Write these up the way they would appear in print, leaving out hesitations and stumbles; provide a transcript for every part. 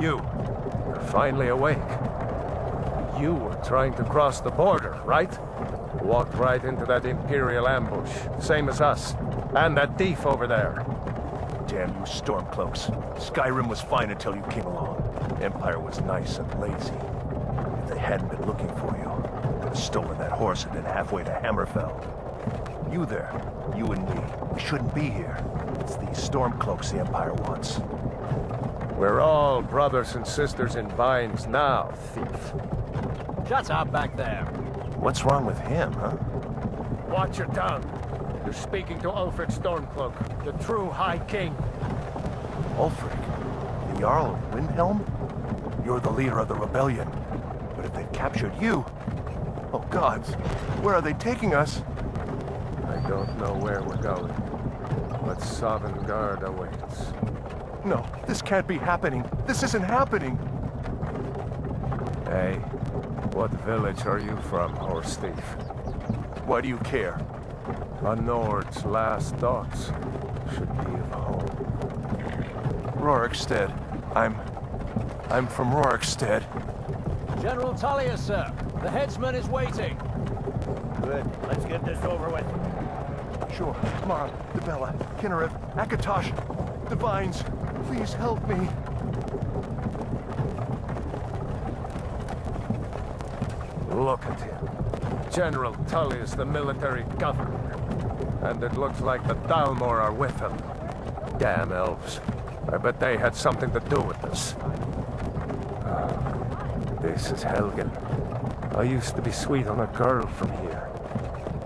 You're finally awake. You were trying to cross the border, right? Walked right into that Imperial ambush, same as us. And that thief over there. Damn you Stormcloaks. Skyrim was fine until you came along. Empire was nice and lazy. If they hadn't been looking for you, they'd have stolen that horse and been halfway to Hammerfell. You there, you and me, we shouldn't be here. It's these Stormcloaks the Empire wants. We're all brothers and sisters in binds now, thief. Shut up back there. What's wrong with him, huh? Watch your tongue. You're speaking to Ulfric Stormcloak, the true High King. Ulfric? The Jarl of Windhelm? You're the leader of the rebellion. But if they've captured you... Oh gods, where are they taking us? I don't know where we're going, but Sovngarde awaits. No, this can't be happening. This isn't happening. Hey, what village are you from, horse thief? Why do you care? A Nord's last thoughts should be of home. Rorikstead. I'm from Rorikstead. General Tullius, sir. The headsman is waiting. Good. Let's get this over with. Sure. Marl, Debella, Kinnereth, Akatosh, Divines, please help me. Look at him. General Tullius, the military governor. And it looks like the Dalmor are with him. Damn elves. I bet they had something to do with this. This is Helgen. I used to be sweet on a girl from here.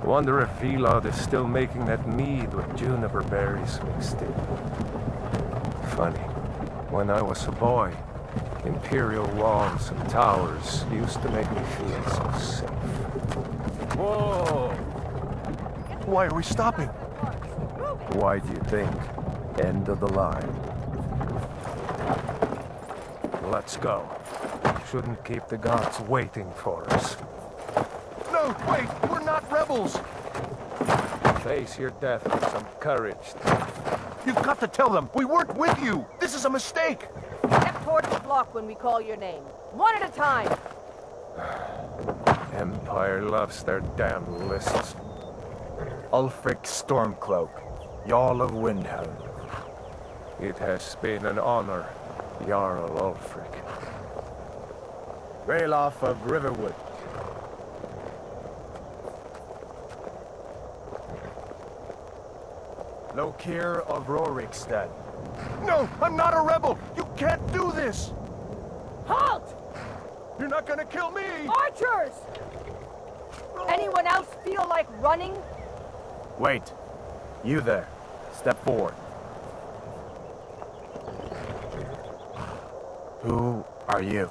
Wonder if Vilod is still making that mead with juniper berries mixed in. Funny. When I was a boy, Imperial walls and towers used to make me feel so safe. Whoa! Why are we stopping? Why do you think? End of the line. Let's go. Shouldn't keep the gods waiting for us. No, wait! We're not rebels! Face your death with some courage. You've got to tell them! We weren't with you! This is a mistake! Step toward the block when we call your name. One at a time! Empire loves their damn lists. Ulfric Stormcloak, Jarl of Windhelm. It has been an honor, Jarl Ulfric. Ralof of Riverwood. Lokir of Rorikstead. No! I'm not a rebel! You can't do this! Halt! You're not gonna kill me! Archers! Anyone else feel like running? Wait. You there. Step forward. Who are you?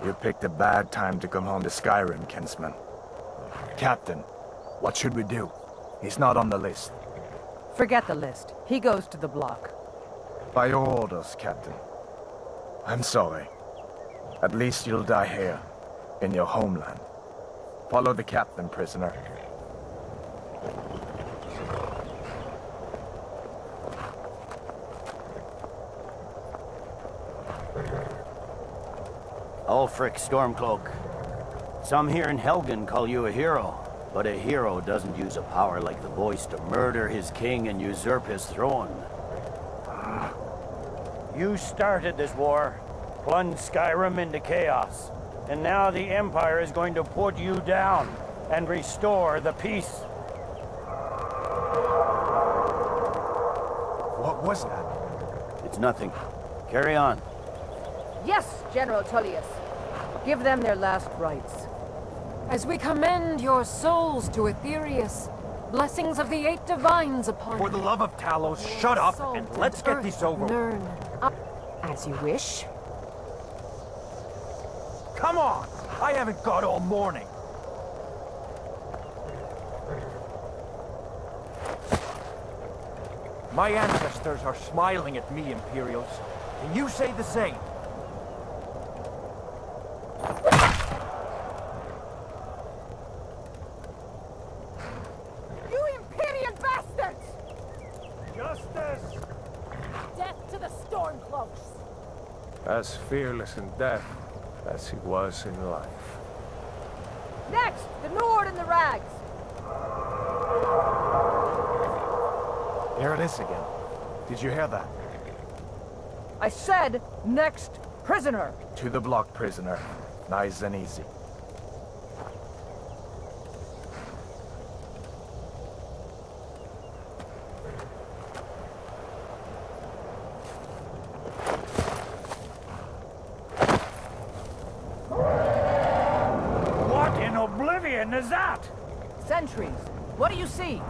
You picked a bad time to come home to Skyrim, Kinsman. Captain, what should we do? He's not on the list. Forget the list. He goes to the block. By your orders, Captain. I'm sorry. At least you'll die here, in your homeland. Follow the captain, prisoner. Ulfric Stormcloak. Some here in Helgen call you a hero, but a hero doesn't use a power like the voice to murder his king and usurp his throne. You started this war, plunged Skyrim into chaos, and now the Empire is going to put you down and restore the peace. What was that? It's nothing. Carry on. Yes, General Tullius. Give them their last rites. As we commend your souls to Aetherius, blessings of the eight divines upon For the love of Talos, shut up and let's get this over with. Nirn. As you wish. Come on! I haven't got all morning. My ancestors are smiling at me, Imperials. Can you say the same? You Imperial bastards! Justice! Death to the Stormcloaks! As fearless in death as he was in life. Next, the Nord and the Rags. There it is again. Did you hear that? I said, next, prisoner. To the block, prisoner. Nice and easy. What in oblivion is that? Sentries. What do you see?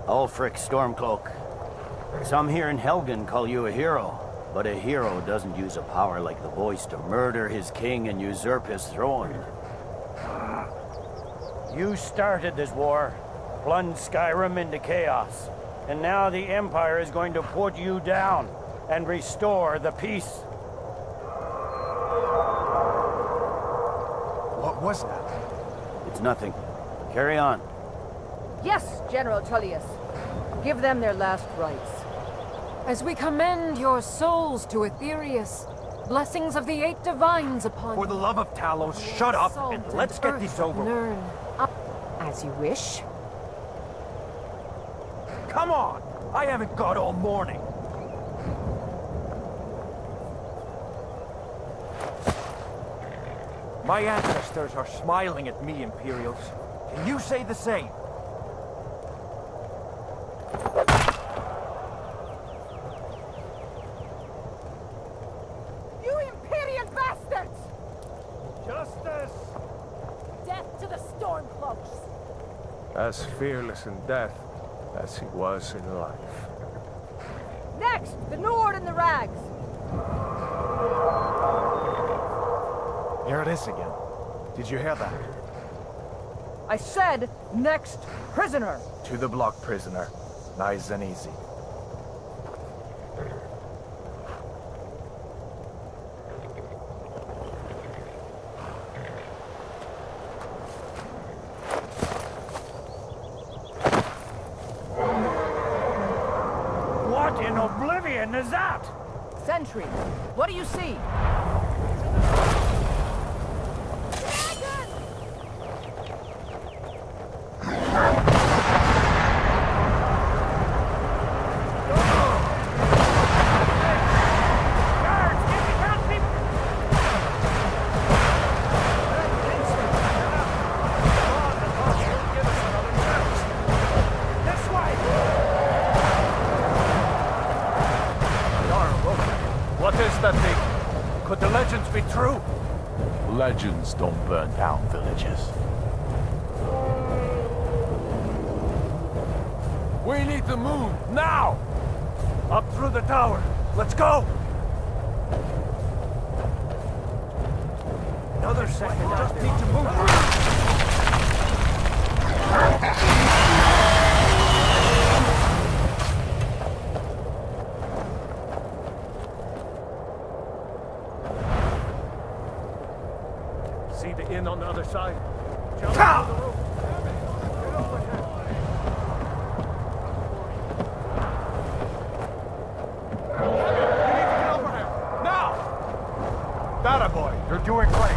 Ulfric Stormcloak. Some here in Helgen call you a hero, but a hero doesn't use a power like the voice to murder his king and usurp his throne. You started this war, plunged Skyrim into chaos, and now the Empire is going to put you down and restore the peace. What was that? It's nothing. Carry on. Yes, General Tullius. Give them their last rites. As we commend your souls to Aetherius, blessings of the eight divines upon For the love of Talos, shut up and let's get this over with. Nirn. As you wish. Come on! I haven't got all morning. My ancestors are smiling at me, Imperials. Can you say the same? You Imperial bastards! Justice! Death to the Stormcloaks! As fearless in death as he was in life. Next, the Nord and the Rags. Here it is again. Did you hear that? I said, next prisoner. To the block, prisoner. Nice and easy. What in oblivion is that? Sentry, what do you see? What is that thing? Could the legends be true? Legends don't burn down villages. We need to move, now! Up through the tower. Let's go! Another second, just need to move. See the inn on the other side? That boy, you're doing great.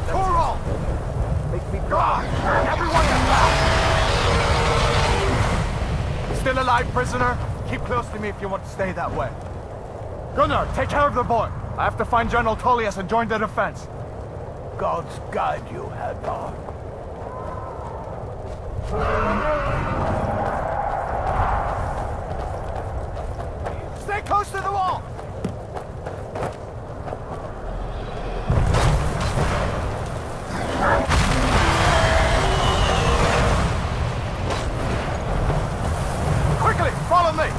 Coral! Make me proud. Everyone get back! Still alive, prisoner? Keep close to me if you want to stay that way. Gunnar, take care of the boy. I have to find General Tullius and join the defense. Gods guide you, Hadvar. Stay close to the wall! Quickly, follow me!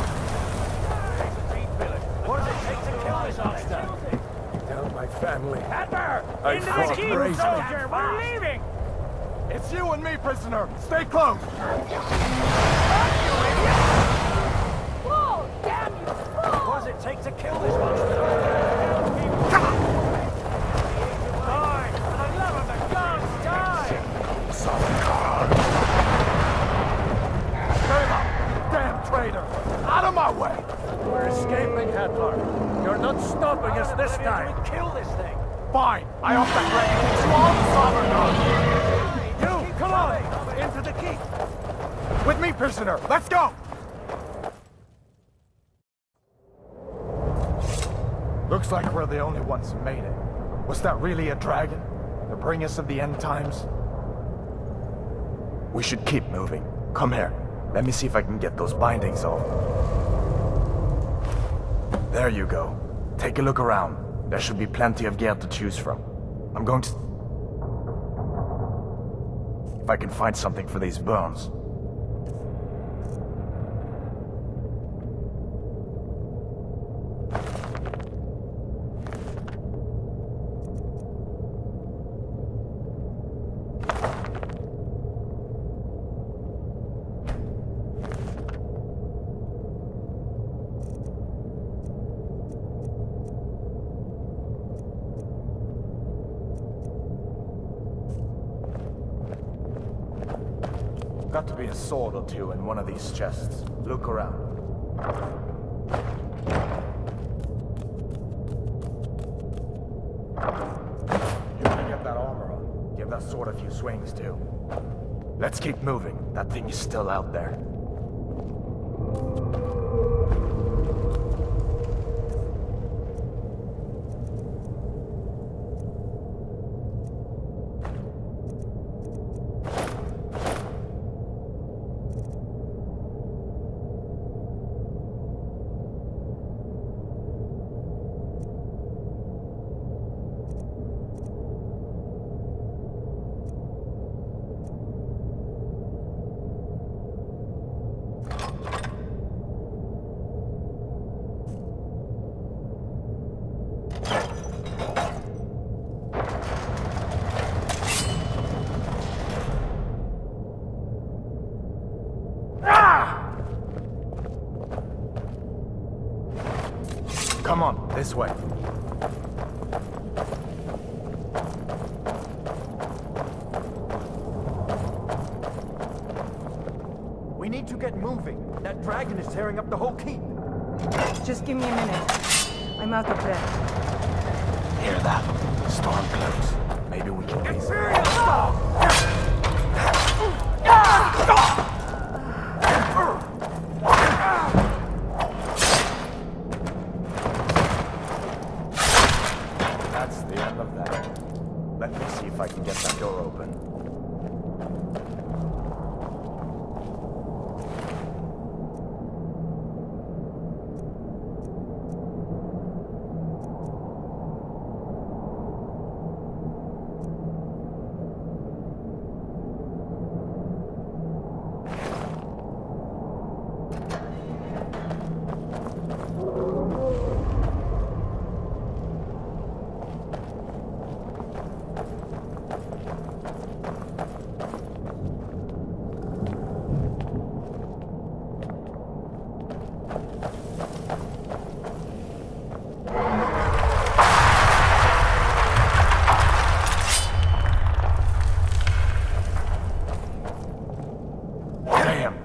What does it take to kill this monster? Tell my family. Hadvar! I Into fought the keep, bravely. soldier! We're leaving! It's you and me, prisoner. Stay close. Whoa, damn you! What does it take to kill this monster? Die! For the love of the gods, die! Turn up, you damn traitor! Out of my way! We're escaping, Hadvar. You're not stopping us this time. We kill this thing! Fine, I off that ready. Swallow the sovereign god. You, come on! Into the keep! With me, prisoner. Let's go. Looks like we're the only ones who made it. Was that really a dragon? To bring us of the end times? We should keep moving. Come here. Let me see if I can get those bindings off. There you go. Take a look around. There should be plenty of gear to choose from. I'm going to... If I can find something for these burns. Got to be a sword or two in one of these chests. Look around. You want to get that armor on. Give that sword a few swings too. Let's keep moving. That thing is still out there. Come on, this way. We need to get moving. That dragon is tearing up the whole keep. Just give me a minute. I'm out of breath. Hear that? Storm close. Maybe we can face it. That's the end of that. Let me see if I can get that door open.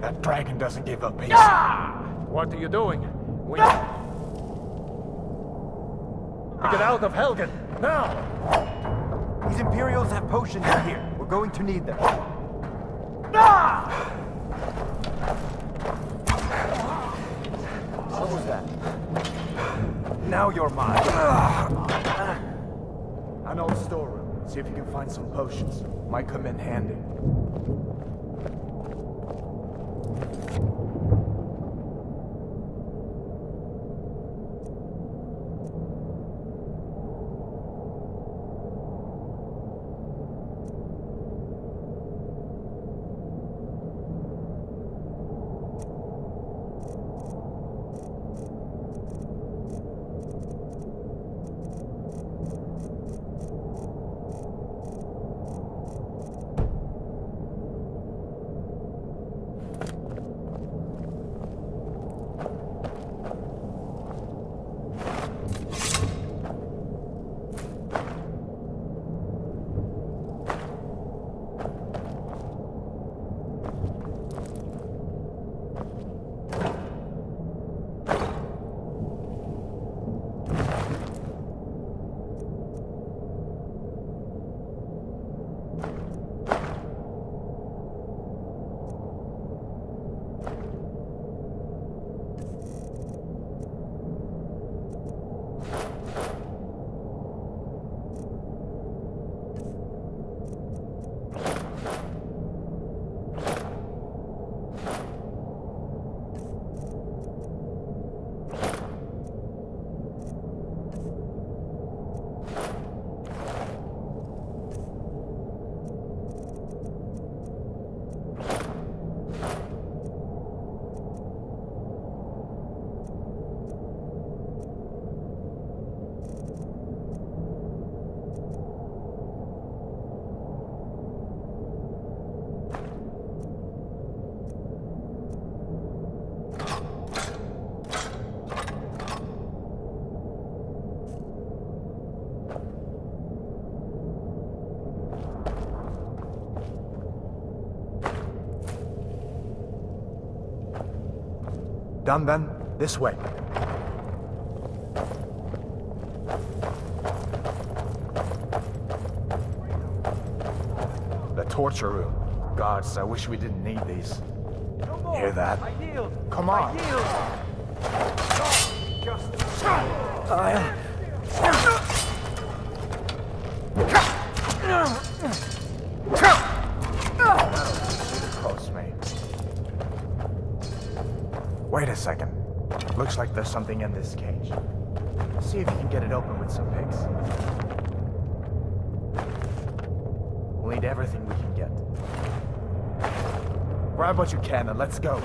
That dragon doesn't give up easy. What are you doing? We... Get out of Helgen, now! These Imperials have potions in here. We're going to need them. What was that? Now you're mine. An old storeroom. See if you can find some potions. Might come in handy. Done then? This way. The torture room. guards. I wish we didn't need these. No more. Hear that? I yield. Come on. I yield. Just Close, mate. Wait a second. Looks like there's something in this cage. See if you can get it open with some picks. We'll need everything we can get. Grab what you can and let's go.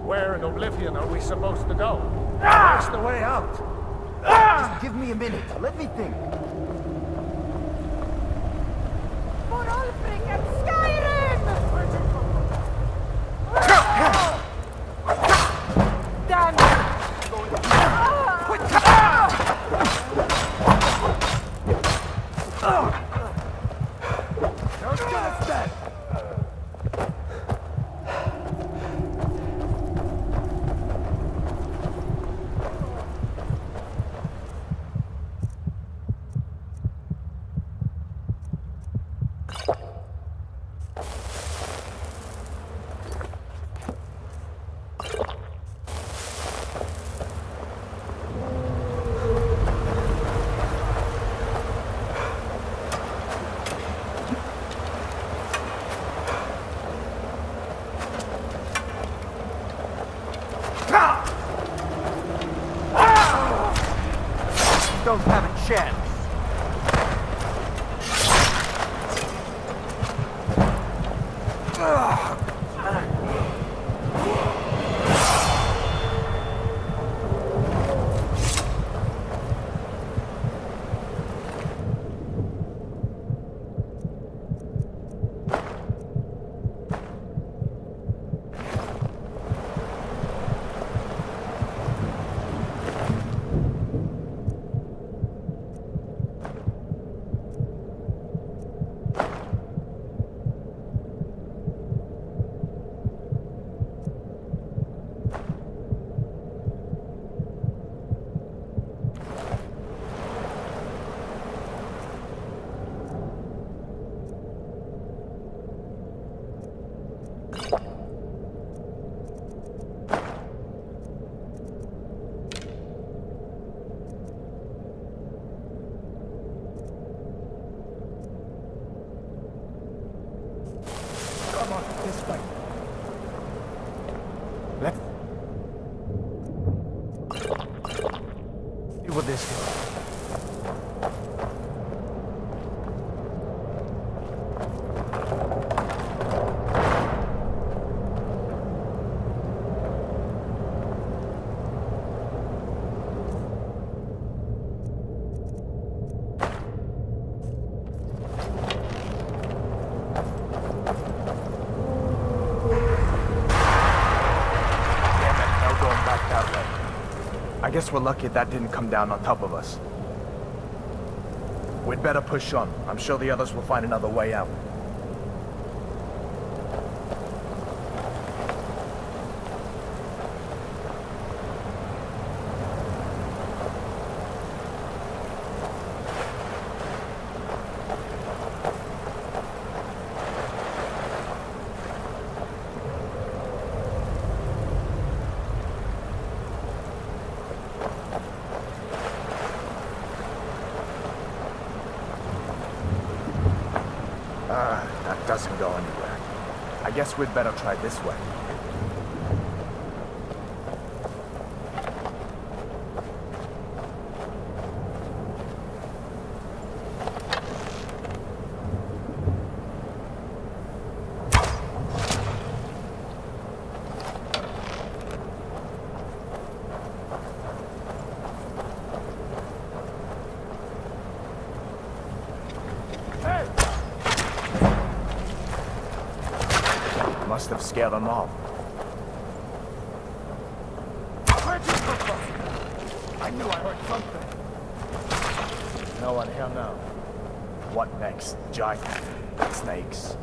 Where in Oblivion are we supposed to go? Where's the way out? Just give me a minute. Let me think. For Ulfric and Skyrim! Damn Don't get us dead! Don't have a chance. Come on, this way. Let's see what this is. I guess we're lucky that didn't come down on top of us. We'd better push on. I'm sure the others will find another way out. doesn't go anywhere. I guess we'd better try this way. Must have scared them off. Where'd you come from? I knew I heard something. No one here now. What next? Giant snakes.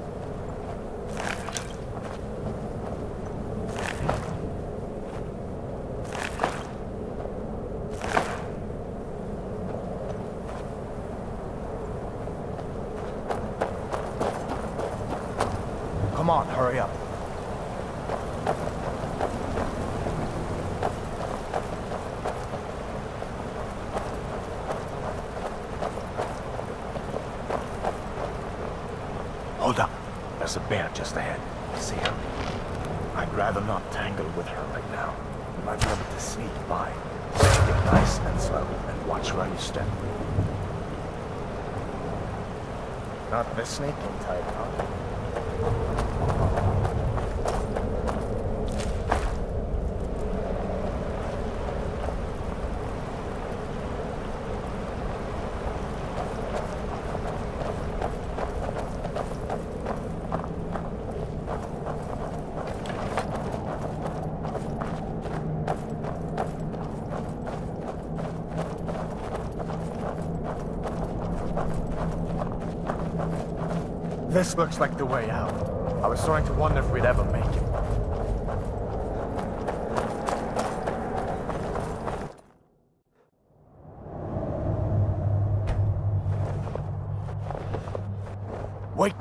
Come on, hurry up. Hold up. There's a bear just ahead. See her? I'd rather not tangle with her right now. You might be able to sneak by. So take it nice and slow and watch where you step. Not the sneaking type, huh? This looks like the way out. I was starting to wonder if we'd ever make it. Wait!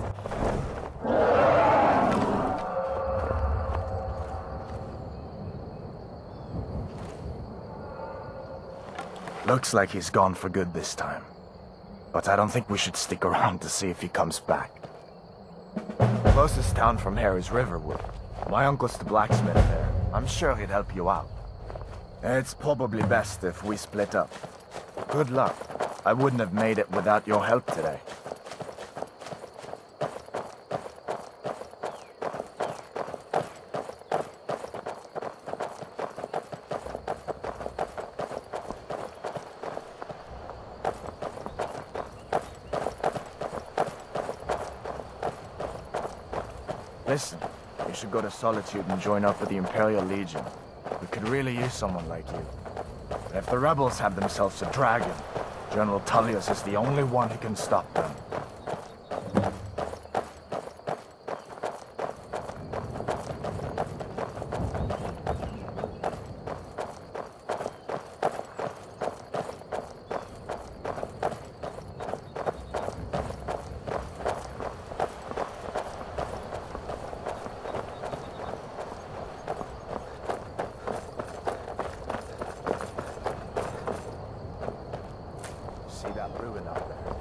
Looks like he's gone for good this time. But I don't think we should stick around to see if he comes back. Closest town from here is Riverwood. My uncle's the blacksmith there. I'm sure he'd help you out. It's probably best if we split up. Good luck. I wouldn't have made it without your help today. Listen, you should go to Solitude and join up with the Imperial Legion. We could really use someone like you. And if the rebels have themselves a dragon, General Tullius is the only one who can stop them. See that ruin out there?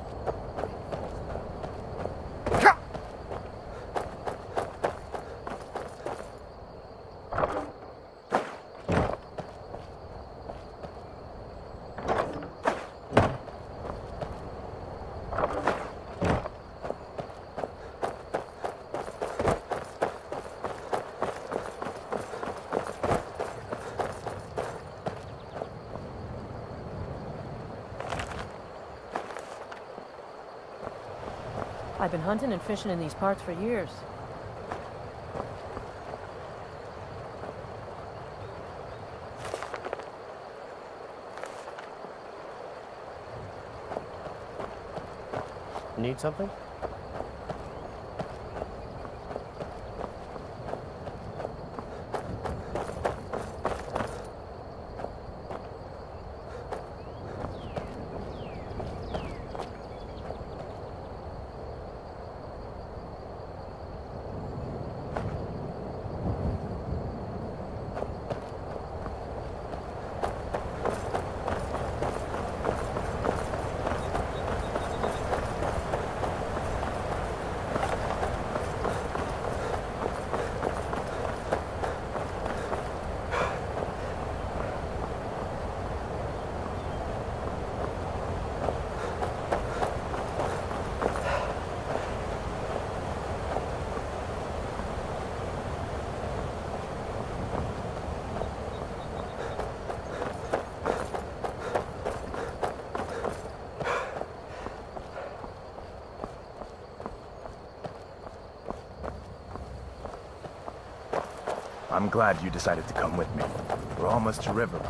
I've been hunting and fishing in these parts for years. Need something? I'm glad you decided to come with me. We're almost to river.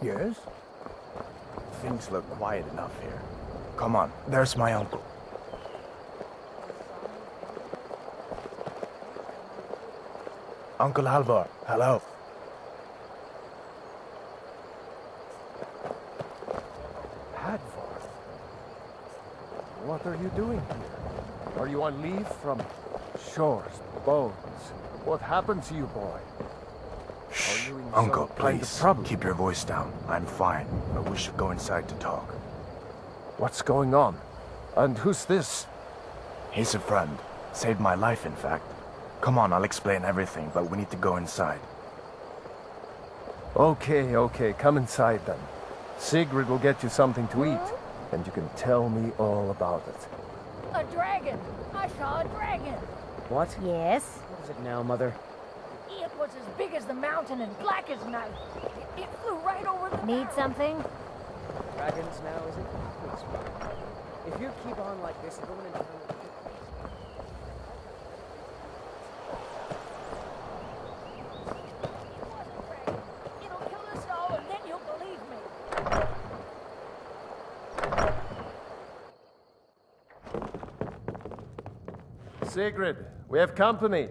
Yes? Things look quiet enough here. Come on, there's my uncle. Uncle Alvar, hello. Hadvar, what are you doing here? Are you on leave from shores, bones? What happened to you, boy? Shh, you in Uncle, some kind of please, trouble? keep your voice down. I'm fine, but we should go inside to talk. What's going on? And who's this? He's a friend. Saved my life, in fact. Come on, I'll explain everything, but we need to go inside. Okay, come inside then. Sigrid will get you something to eat, and you can tell me all about it. A dragon! I saw a dragon! What? Yes? What is it now, Mother? It was as big as the mountain and black as night. It flew right over the Need barrel. something? Dragons now, is it? Please. If you keep on like this, everyone in town will get It'll kill us all, and then you'll believe me. Sigrid, we have company.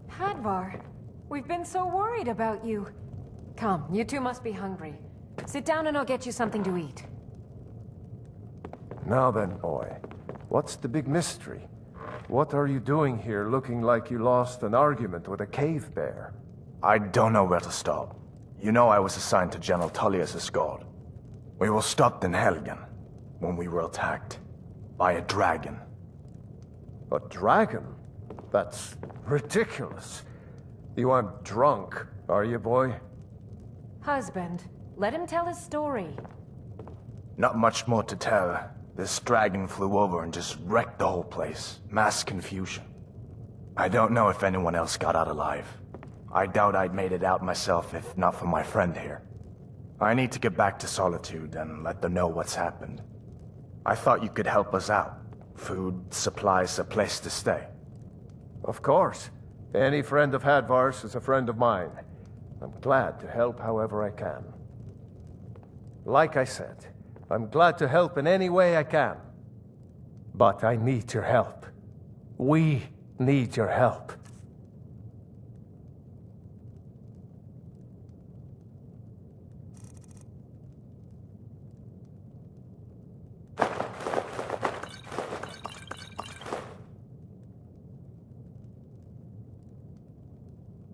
Hadvar, we've been so worried about you. Come, you two must be hungry. Sit down and I'll get you something to eat. Now then, boy, what's the big mystery? What are you doing here looking like you lost an argument with a cave bear? I don't know where to start. You know I was assigned to General Tullius' guard. We were stopped in Helgen when we were attacked by a dragon. A dragon? That's ridiculous. You aren't drunk, are you, boy? Husband, let him tell his story. Not much more to tell. This dragon flew over and just wrecked the whole place. Mass confusion. I don't know if anyone else got out alive. I doubt I'd made it out myself if not for my friend here. I need to get back to Solitude and let them know what's happened. I thought you could help us out. Food, supplies, a place to stay. Of course. Any friend of Hadvar's is a friend of mine. I'm glad to help however I can. Like I said, I'm glad to help in any way I can. But I need your help. We need your help.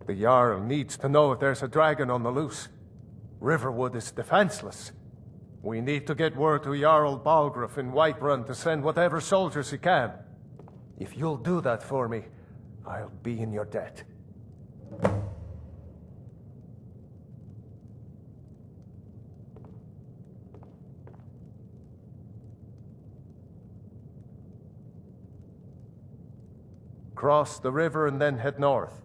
The Jarl needs to know if there's a dragon on the loose. Riverwood is defenseless. We need to get word to Jarl Balgruuf in Whiterun to send whatever soldiers he can. If you'll do that for me, I'll be in your debt. Cross the river and then head north.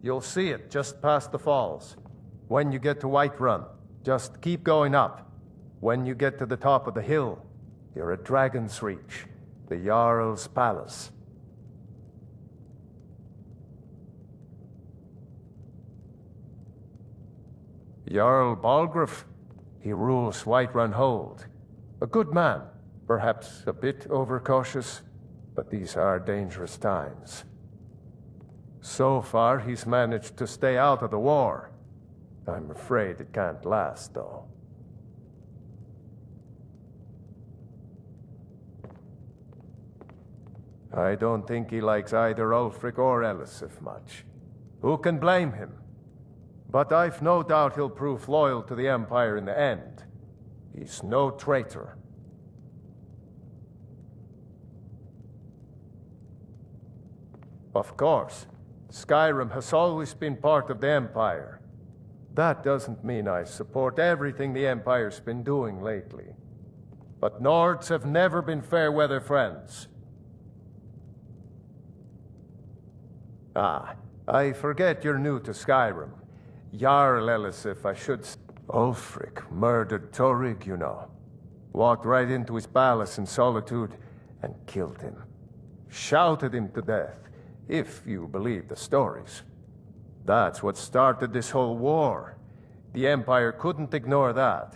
You'll see it just past the falls. When you get to Whiterun, just keep going up. When you get to the top of the hill, you're at Dragon's Reach, the Jarl's palace. Jarl Balgruuf, he rules Whiterun Hold. A good man, perhaps a bit overcautious, but these are dangerous times. So far, he's managed to stay out of the war. I'm afraid it can't last, though. I don't think he likes either Ulfric or Elisif much. Who can blame him? But I've no doubt he'll prove loyal to the Empire in the end. He's no traitor. Of course, SKYRIM has always been part of the Empire. That doesn't mean I support everything the Empire's been doing lately. But Nords have never been fair-weather friends. Ah, I forget you're new to SKYRIM. Jarl Elisif, I should say. Ulfric murdered Torrig, you know. Walked right into his palace in Solitude and killed him. Shouted him to death, if you believe the stories. That's what started this whole war. The Empire couldn't ignore that.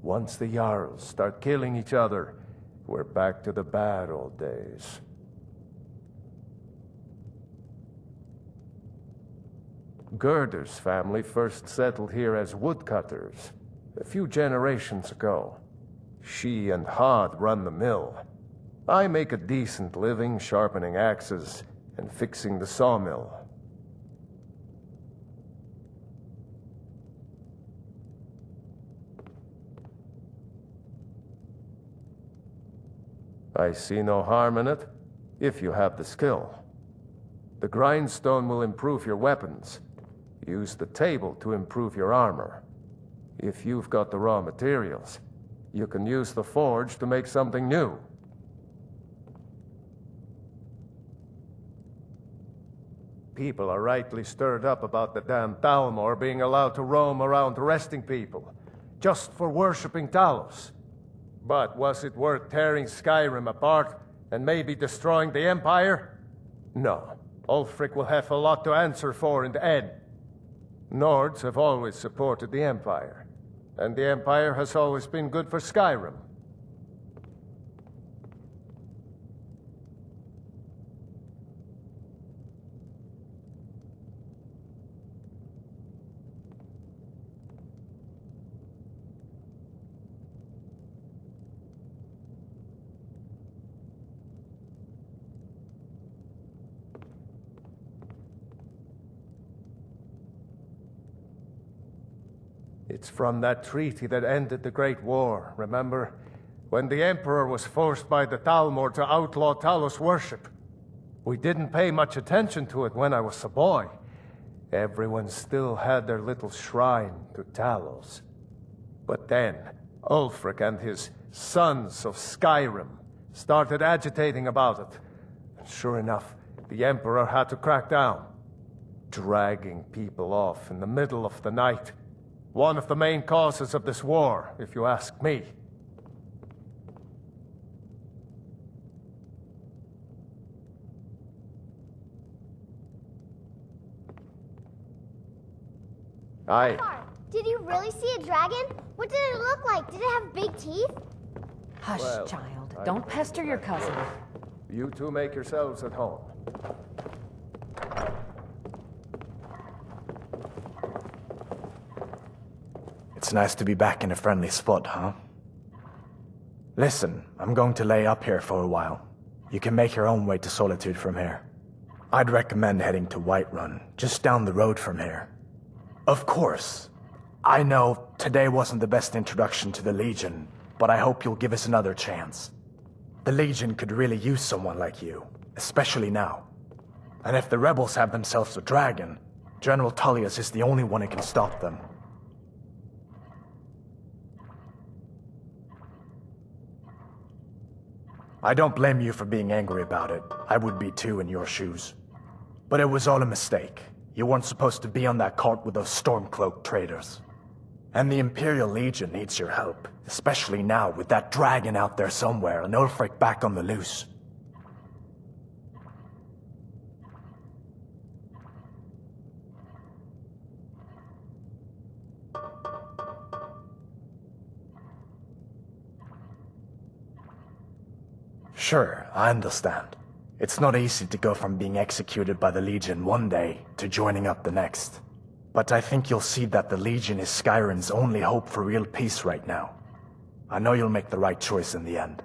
Once the Jarls start killing each other, we're back to the bad old days. Gerder's family first settled here as woodcutters a few generations ago. She and Hod run the mill. I make a decent living sharpening axes and fixing the sawmill. I see no harm in it, if you have the skill. The grindstone will improve your weapons. Use the table to improve your armor. If you've got the raw materials, you can use the forge to make something new. People are rightly stirred up about the damn Thalmor being allowed to roam around arresting people, just for worshipping Talos. But was it worth tearing SKYRIM apart and maybe destroying the Empire? No. Ulfric will have a lot to answer for in the end. Nords have always supported the Empire, and the Empire has always been good for SKYRIM. It's from that treaty that ended the Great War, remember? When the Emperor was forced by the Thalmor to outlaw Talos worship. We didn't pay much attention to it when I was a boy. Everyone still had their little shrine to Talos. But then, Ulfric and his sons of SKYRIM started agitating about it. And sure enough, the Emperor had to crack down. Dragging people off in the middle of the night. One of the main causes of this war, if you ask me. Did you really see a dragon? What did it look like? Did it have big teeth? Hush, child. Don't pester your cousin. You two make yourselves at home. It's nice to be back in a friendly spot, huh? Listen, I'm going to lay up here for a while. You can make your own way to Solitude from here. I'd recommend heading to Whiterun, just down the road from here. Of course, I know today wasn't the best introduction to the Legion, but I hope you'll give us another chance. The Legion could really use someone like you, especially now. And if the rebels have themselves a dragon, General Tullius is the only one who can stop them. I don't blame you for being angry about it. I would be too in your shoes. But it was all a mistake. You weren't supposed to be on that cart with those Stormcloak traitors. And the Imperial Legion needs your help, especially now with that dragon out there somewhere and Ulfric back on the loose. Sure, I understand. It's not easy to go from being executed by the Legion one day to joining up the next. But I think you'll see that the Legion is Skyrim's only hope for real peace right now. I know you'll make the right choice in the end.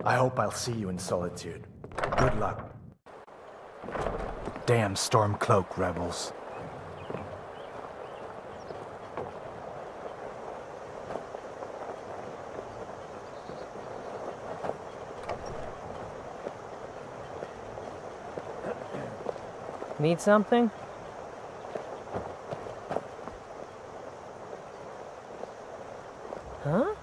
I hope I'll see you in Solitude. Good luck. Damn Stormcloak rebels. Need something? Huh?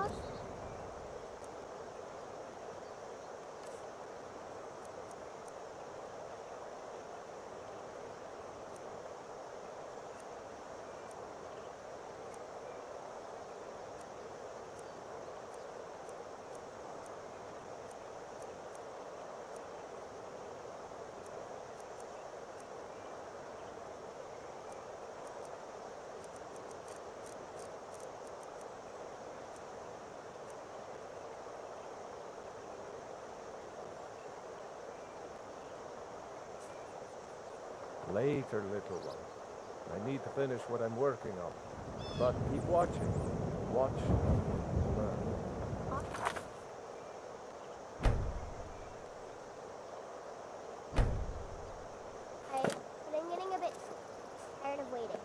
almost? Later, little one. I need to finish what I'm working on. But keep watching. Watch. Learn. But I'm getting a bit tired of waiting.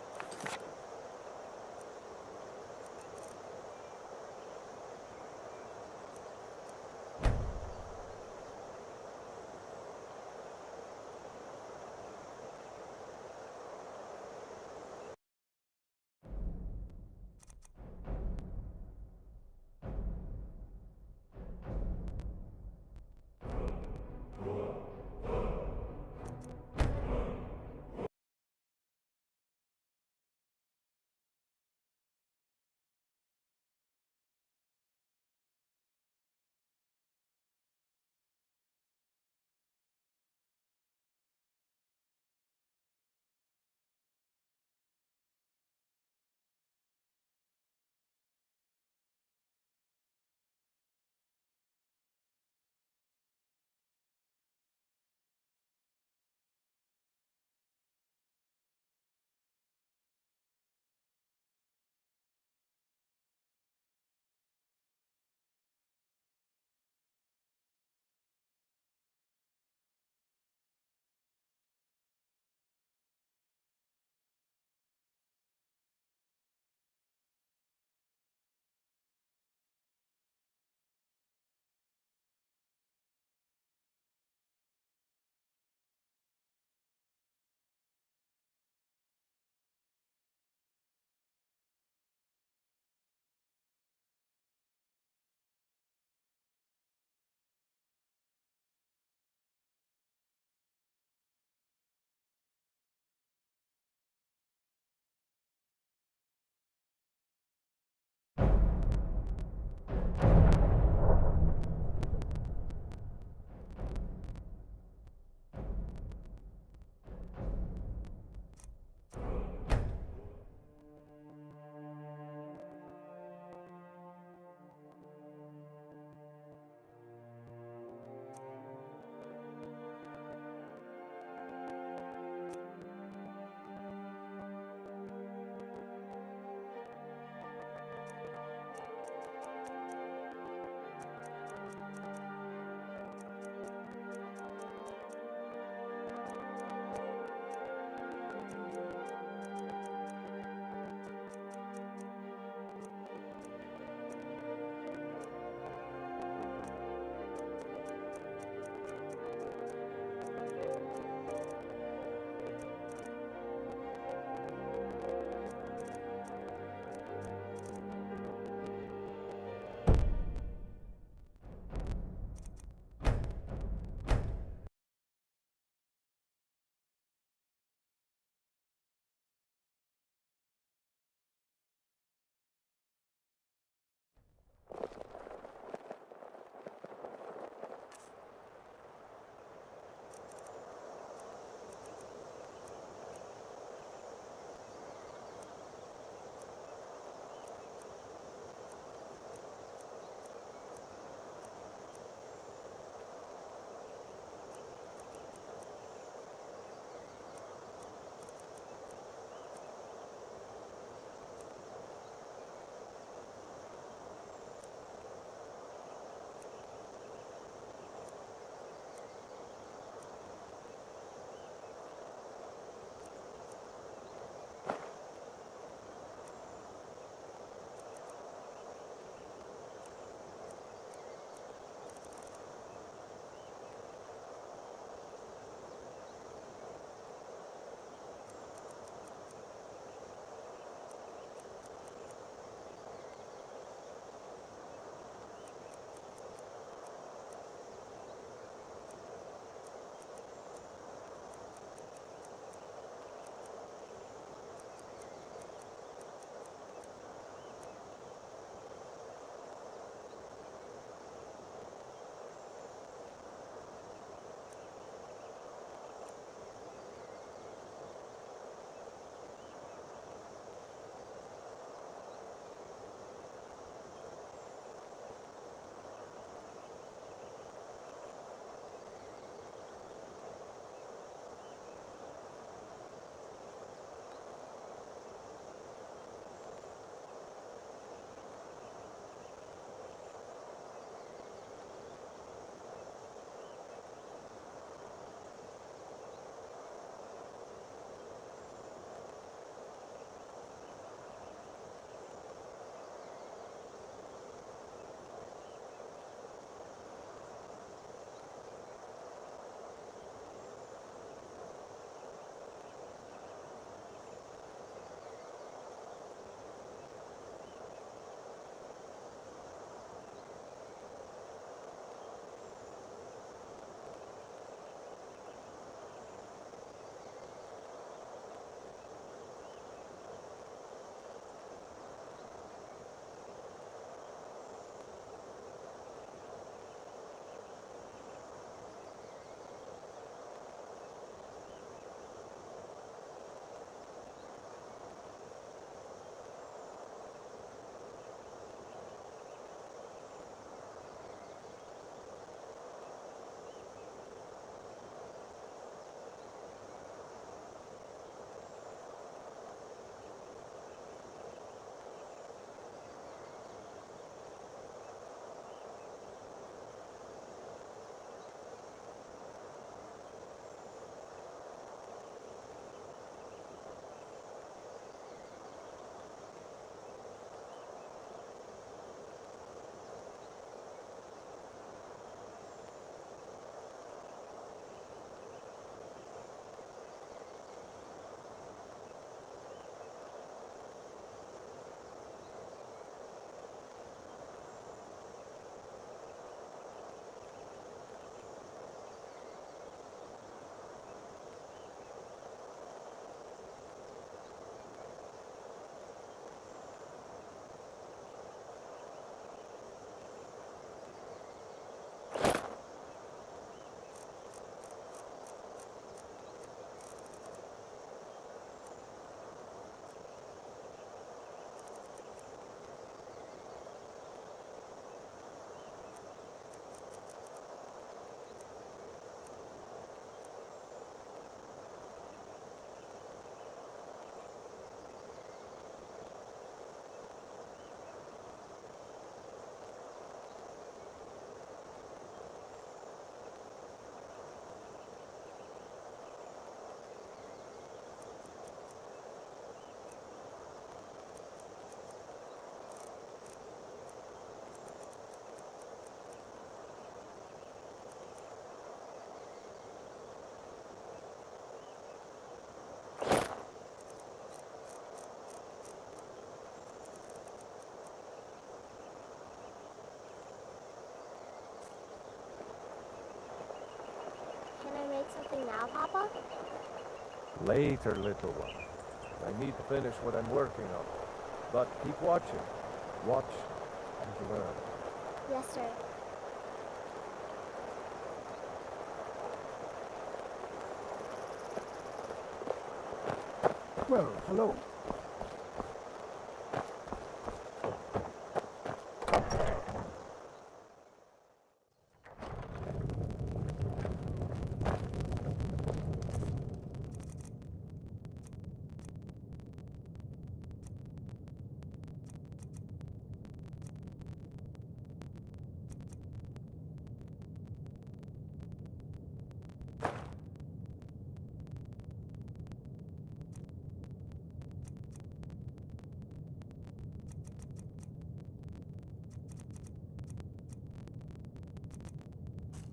now, Papa? Later, little one. I need to finish what I'm working on. But keep watching. Watch and learn. Yes, sir. Well, hello.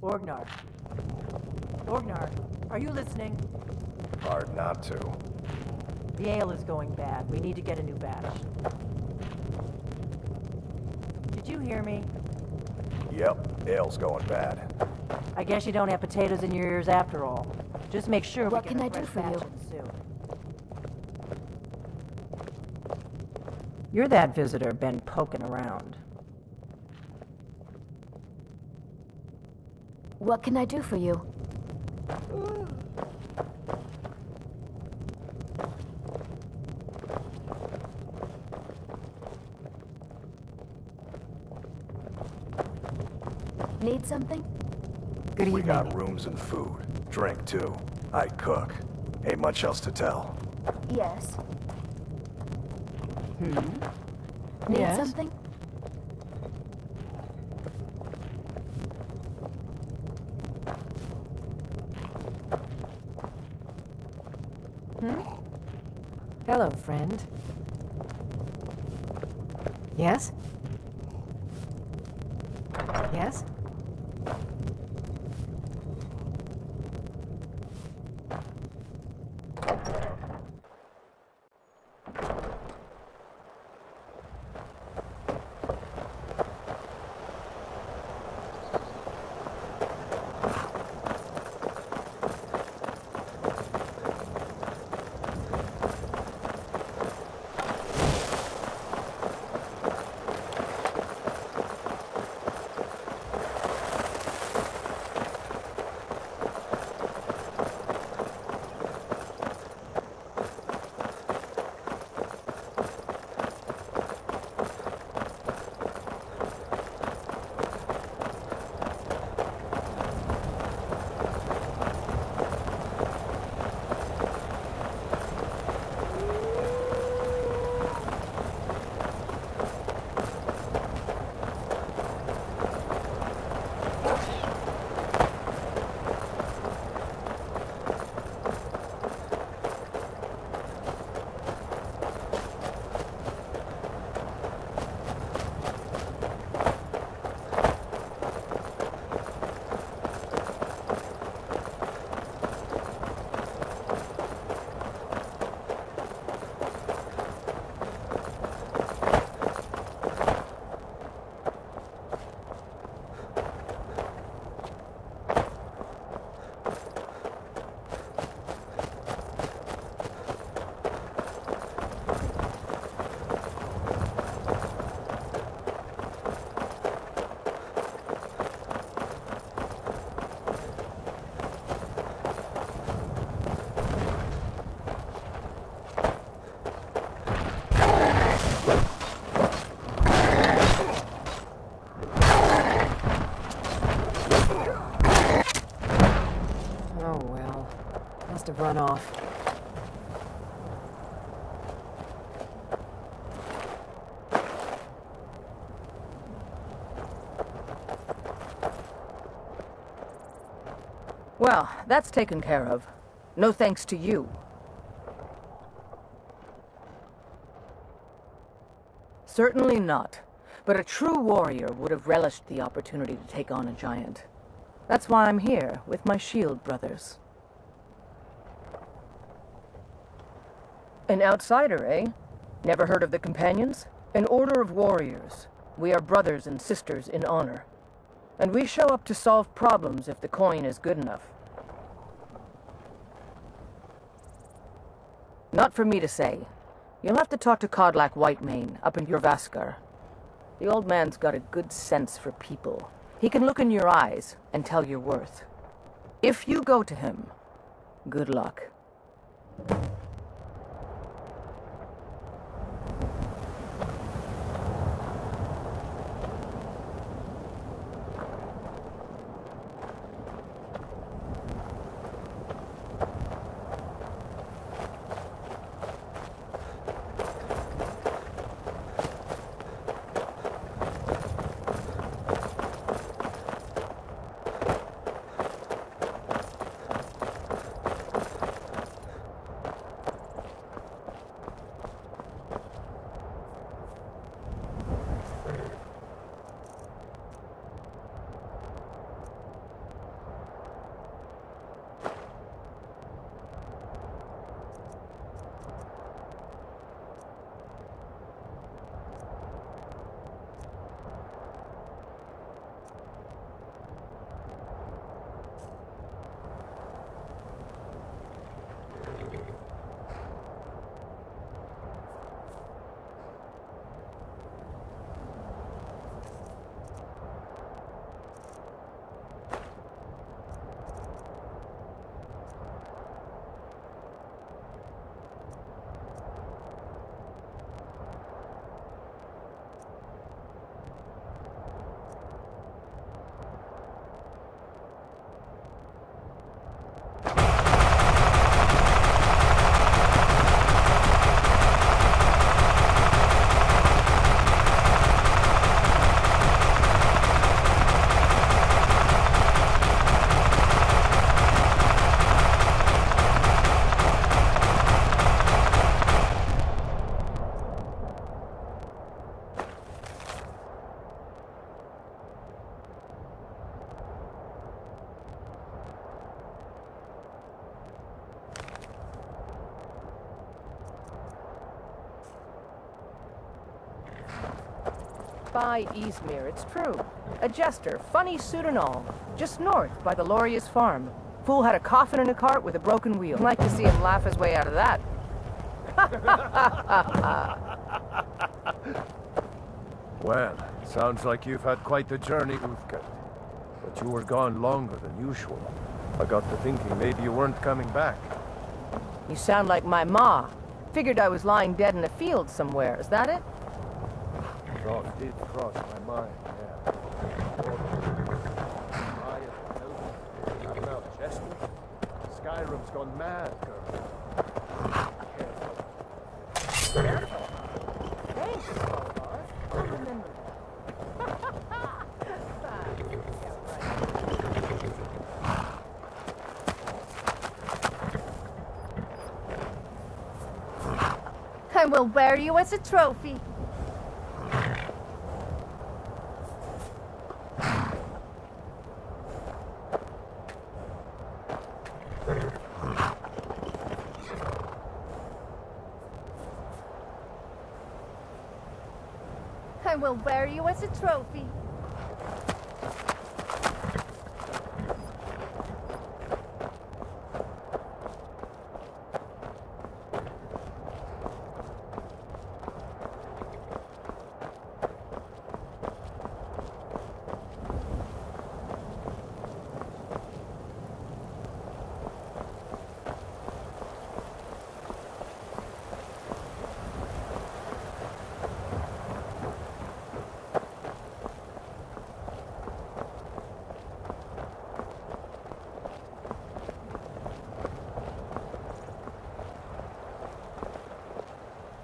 Orgnar. Orgnar, are you listening? Hard not to. The ale is going bad. We need to get a new batch. Did you hear me? Yep, ale's going bad. I guess you don't have potatoes in your ears after all. Just make sure What we can get I a do fresh for you? batch in soon. You're that visitor been poking around. What can I do for you? Need something? Good We evening. got rooms and food. Drink, too. I cook. Ain't much else to tell. Yes. Need Yes? something? Hello, friend. Yes? Yes? Must have run off. Well, that's taken care of. No thanks to you. Certainly not. But a true warrior would have relished the opportunity to take on a giant. That's why I'm here, with my shield brothers. An outsider, eh? Never heard of the Companions? An order of warriors. We are brothers and sisters in honor. And we show up to solve problems if the coin is good enough. Not for me to say. You'll have to talk to Kodlak Whitemane up in Jorvaskar. The old man's got a good sense for people. He can look in your eyes and tell your worth. If you go to him, good luck. By Izmir, it's true. A jester, funny suit and all. Just north, by the Lorius farm. Fool had a coffin in a cart with a broken wheel. Like to see him laugh his way out of that. Well, sounds like you've had quite the journey, Uthgard. But you were gone longer than usual. I got to thinking maybe you weren't coming back. You sound like my ma. Figured I was lying dead in a field somewhere. Is that it? Thought did cross my mind, yeah. Chester. SKYRIM's gone mad, girl. Careful. Thanks, Solvar. I'll remember I will wear you as a trophy. I will wear you as a trophy.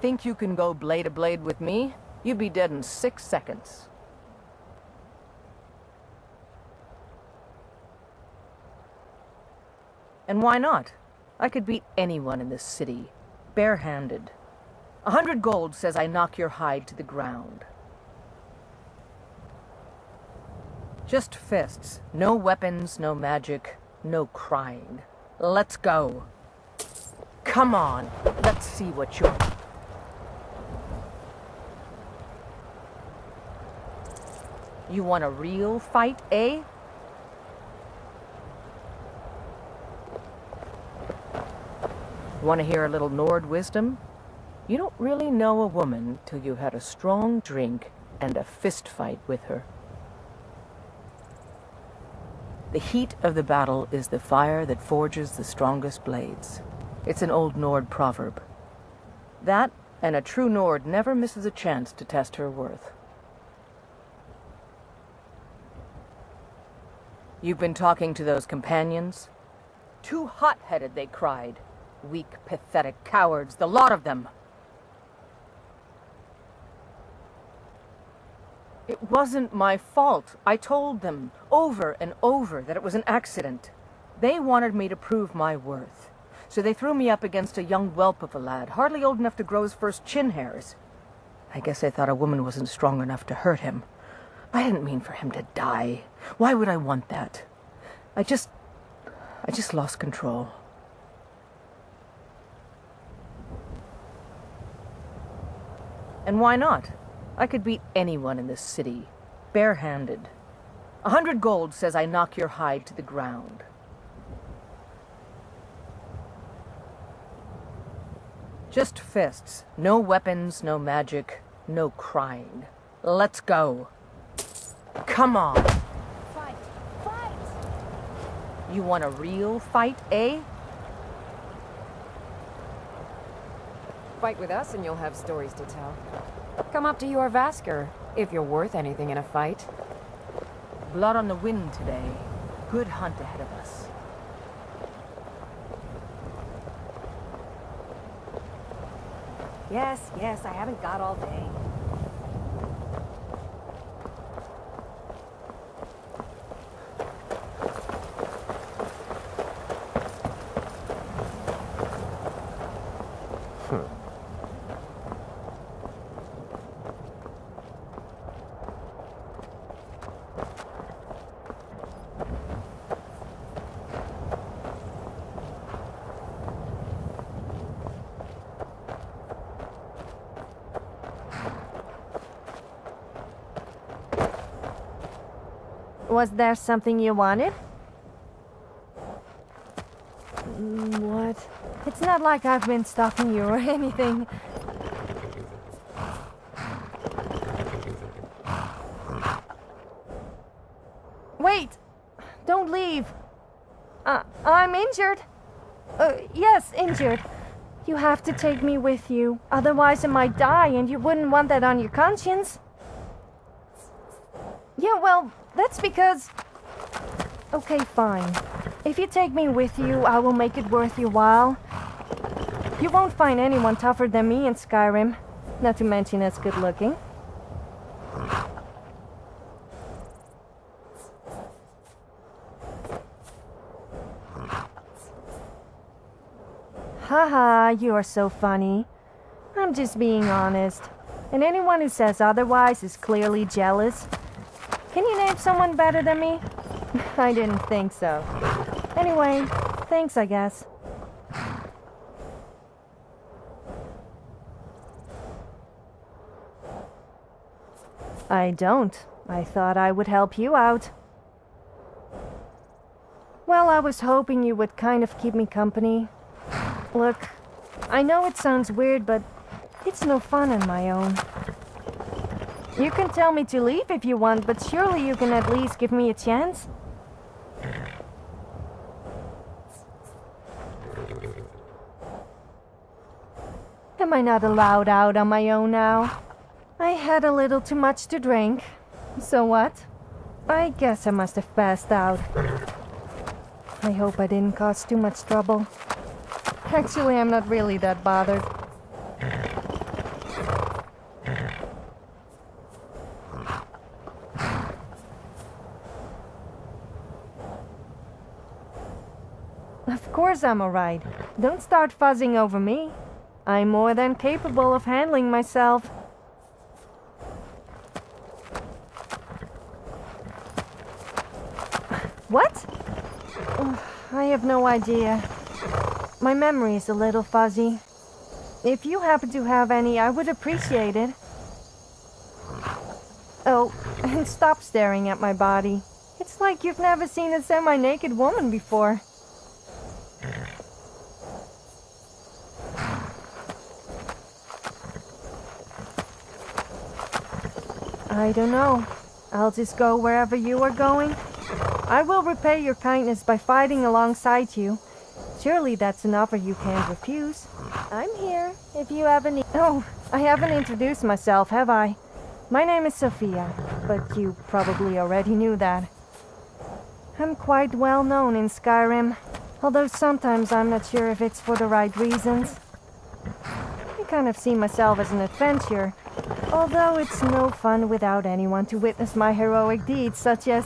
Think you can go blade to blade with me? You'd be dead in 6 seconds. And why not? I could beat anyone in this city, barehanded. 100 gold says I knock your hide to the ground. Just fists. No weapons, no magic, no crying. Let's go. Come on, let's see what you're... You want a real fight, eh? Want to hear a little Nord wisdom? You don't really know a woman till you've had a strong drink and a fist fight with her. The heat of the battle is the fire that forges the strongest blades. It's an old Nord proverb. That, and a true Nord never misses a chance to test her worth. You've been talking to those companions? Too hot-headed, they cried. Weak, pathetic cowards, the lot of them. It wasn't my fault. I told them over and over that it was an accident. They wanted me to prove my worth. So they threw me up against a young whelp of a lad, hardly old enough to grow his first chin hairs. I guess they thought a woman wasn't strong enough to hurt him. I didn't mean for him to die. Why would I want that? I just lost control. And why not? I could beat anyone in this city, barehanded. 100 gold says I knock your hide to the ground. Just fists. No weapons, no magic, no crying. Let's go. Come on. Fight! Fight! You want a real fight, eh? Fight with us and you'll have stories to tell. Come up to your Vasker, if you're worth anything in a fight. Blood on the wind today. Good hunt ahead of us. Yes, I haven't got all day. Was there something you wanted? What? It's not like I've been stalking you or anything. Wait! Don't leave! I'm injured. Yes, injured. You have to take me with you. Otherwise I might die and you wouldn't want that on your conscience. Yeah, well, that's because... Okay, fine. If you take me with you, I will make it worth your while. You won't find anyone tougher than me in Skyrim. Not to mention as good looking. Haha, you are so funny. I'm just being honest. And anyone who says otherwise is clearly jealous. Can you name someone better than me? I didn't think so. Anyway, thanks, I guess. I don't. I thought I would help you out. Well, I was hoping you would kind of keep me company. Look, I know it sounds weird, but it's no fun on my own. You can tell me to leave if you want, but surely you can at least give me a chance? Am I not allowed out on my own now? I had a little too much to drink. So what? I guess I must have passed out. I hope I didn't cause too much trouble. Actually, I'm not really that bothered. Of course I'm alright. Don't start fuzzing over me. I'm more than capable of handling myself. What? I have no idea. My memory is a little fuzzy. If you happen to have any, I would appreciate it. Oh, and stop staring at my body. It's like you've never seen a semi-naked woman before. I don't know. I'll just go wherever you are going. I will repay your kindness by fighting alongside you. Surely that's an offer you can't refuse. I'm here, if you have any... Oh, I haven't introduced myself, have I? My name is Sophia, but you probably already knew that. I'm quite well known in Skyrim, although sometimes I'm not sure if it's for the right reasons. I kind of see myself as an adventurer, although it's no fun without anyone to witness my heroic deeds, such as...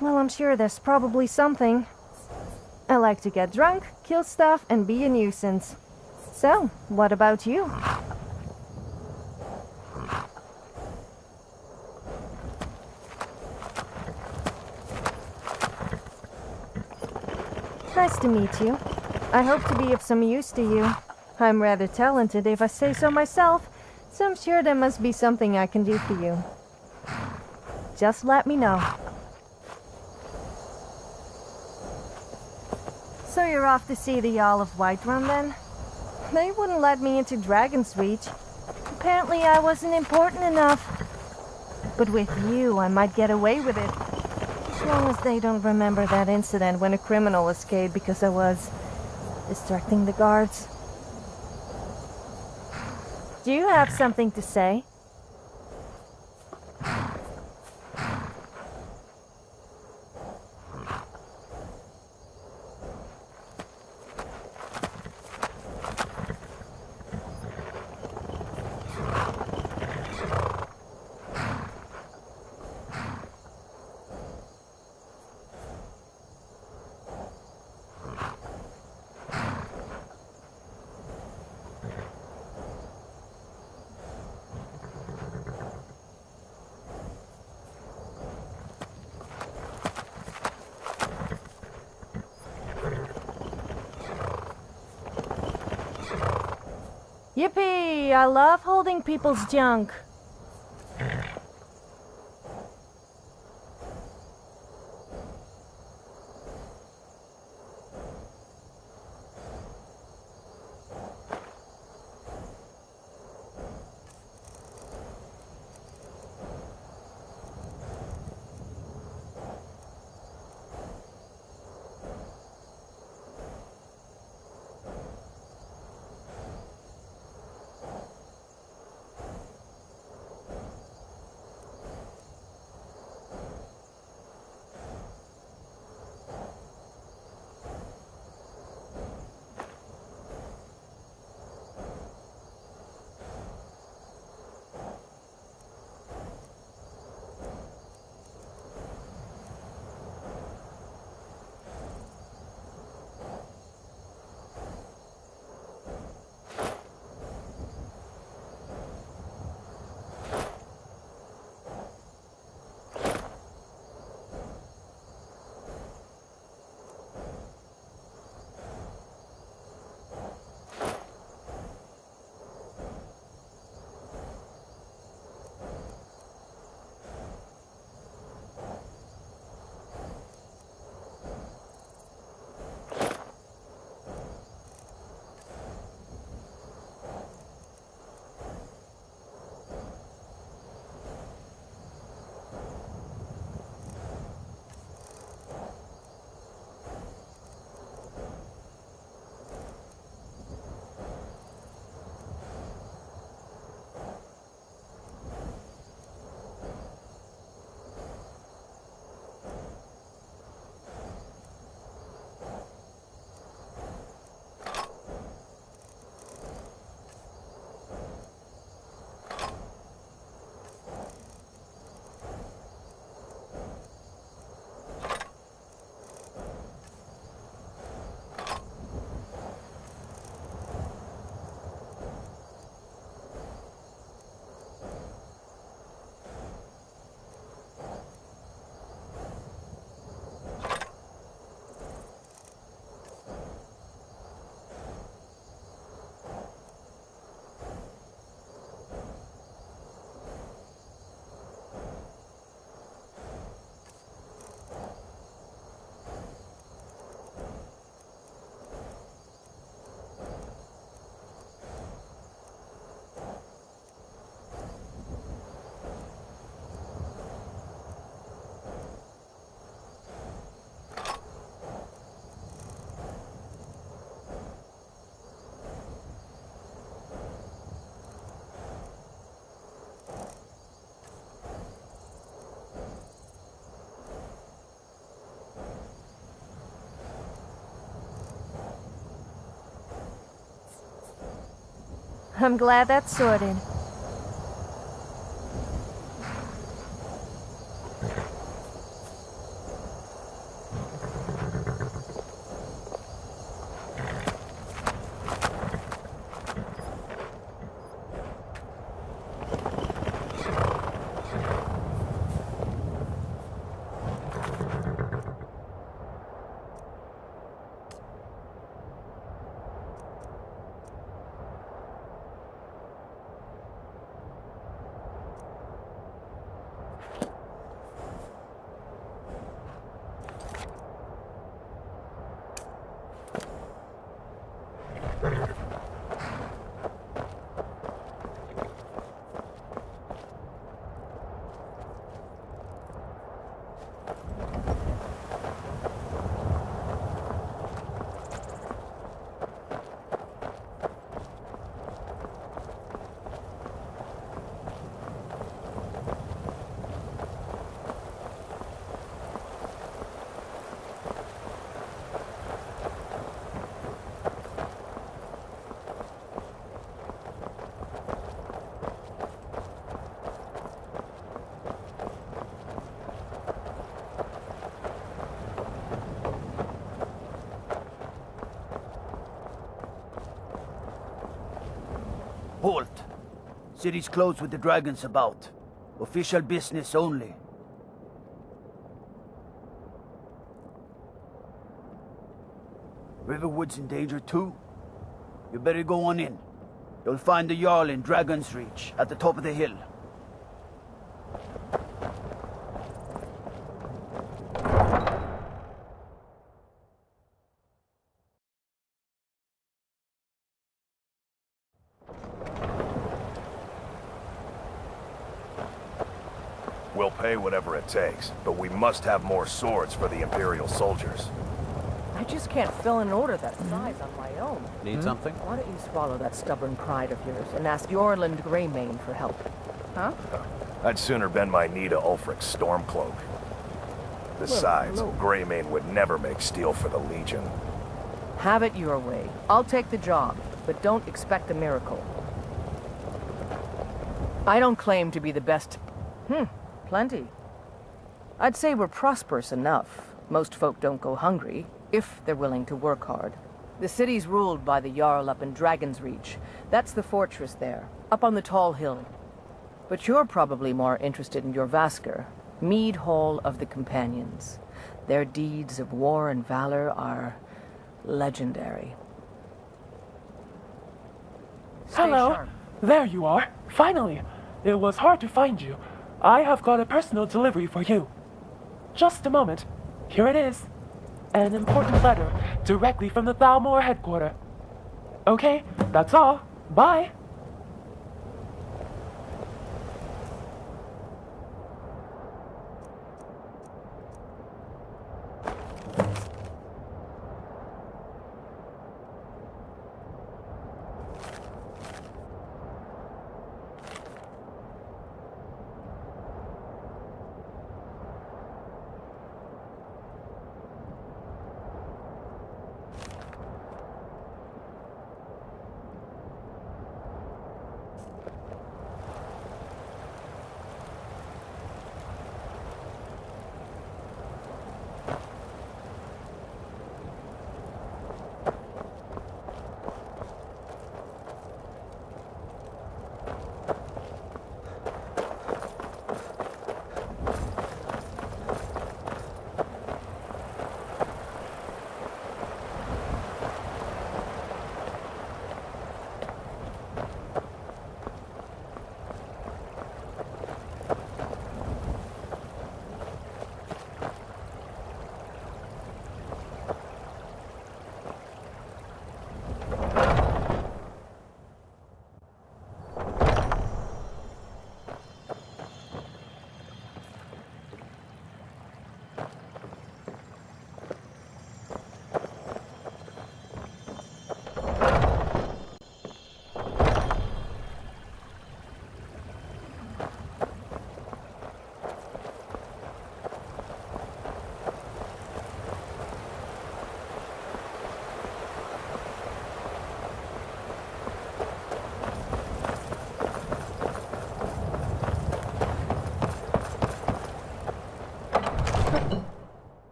Well, I'm sure there's probably something. I like to get drunk, kill stuff, and be a nuisance. So, what about you? Nice to meet you. I hope to be of some use to you. I'm rather talented if I say so myself, so I'm sure there must be something I can do for you. Just let me know. So you're off to see the Isle of Whiterun then? They wouldn't let me into Dragon's Reach. Apparently I wasn't important enough. But with you, I might get away with it. As long as they don't remember that incident when a criminal escaped because I was distracting the guards. Do you have something to say? Yippee! I love holding people's junk. I'm glad that's sorted. Halt! City's closed with the dragons about. Official business only. Riverwood's in danger too? You better go on in. You'll find the Jarl in Dragon's Reach, at the top of the hill. We'll pay whatever it takes, but we must have more swords for the Imperial soldiers. I just can't fill an order that size on my own. Need something? Why don't you swallow that stubborn pride of yours and ask Yorland Greymane for help? Huh? I'd sooner bend my knee to Ulfric's Stormcloak. Besides, Greymane would never make steel for the Legion. Have it your way. I'll take the job, but don't expect a miracle. I don't claim to be the best... Plenty. I'd say we're prosperous enough. Most folk don't go hungry, if they're willing to work hard. The city's ruled by the Jarl up in Dragon's Reach. That's the fortress there, up on the tall hill. But you're probably more interested in your Vasker, Mead Hall of the Companions. Their deeds of war and valor are legendary. Hello, there you are. Finally, it was hard to find you. I have got a personal delivery for you. Just a moment. Here it is. An important letter directly from the Thalmor headquarters. Okay, that's all. Bye.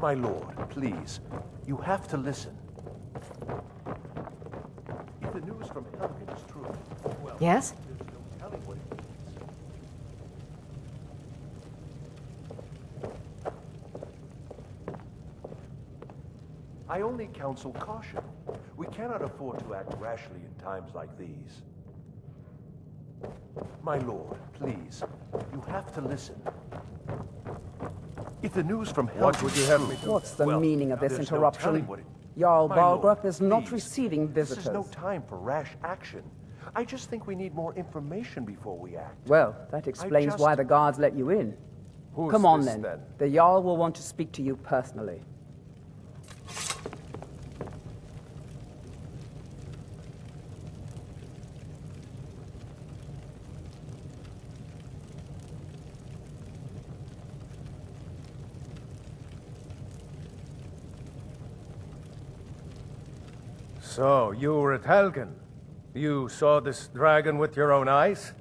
My lord, please. You have to listen. If the news from Helgen is true, well, Yes? there's no telling what it means. I only counsel caution. We cannot afford to act rashly in times like these. My lord, please. You have to listen. If the news from Helgen... What would you have me do? What's the meaning of this there's no interruption? telling what it... Jarl My lord, Balgrup is not please. receiving visitors. This is no time for rash action. I just think we need more information before we act. Well, that explains why the guards let you in. Who's Come on this, then. The Jarl will want to speak to you personally. So, you were at Helgen. You saw this dragon with your own eyes?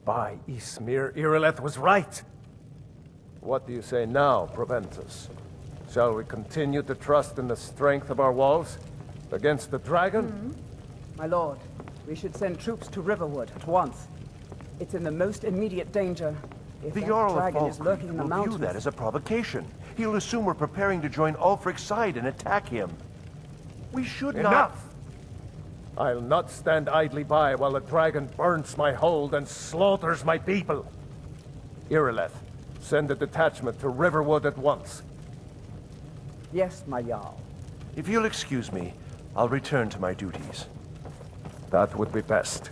By Ismir, Irileth was right. What do you say now, Proventus? Shall we continue to trust in the strength of our walls against the dragon? My lord, we should send troops to Riverwood at once. It's in the most immediate danger. If The that Jarl of dragon is Falkreath lurking in the will mountains... view that as a provocation. He'll assume we're preparing to join Ulfric's side and attack him. We should not... Enough! I'll not stand idly by while the dragon burns my hold and slaughters my people. Irileth, send a detachment to Riverwood at once. Yes, my Jarl. If you'll excuse me, I'll return to my duties. That would be best.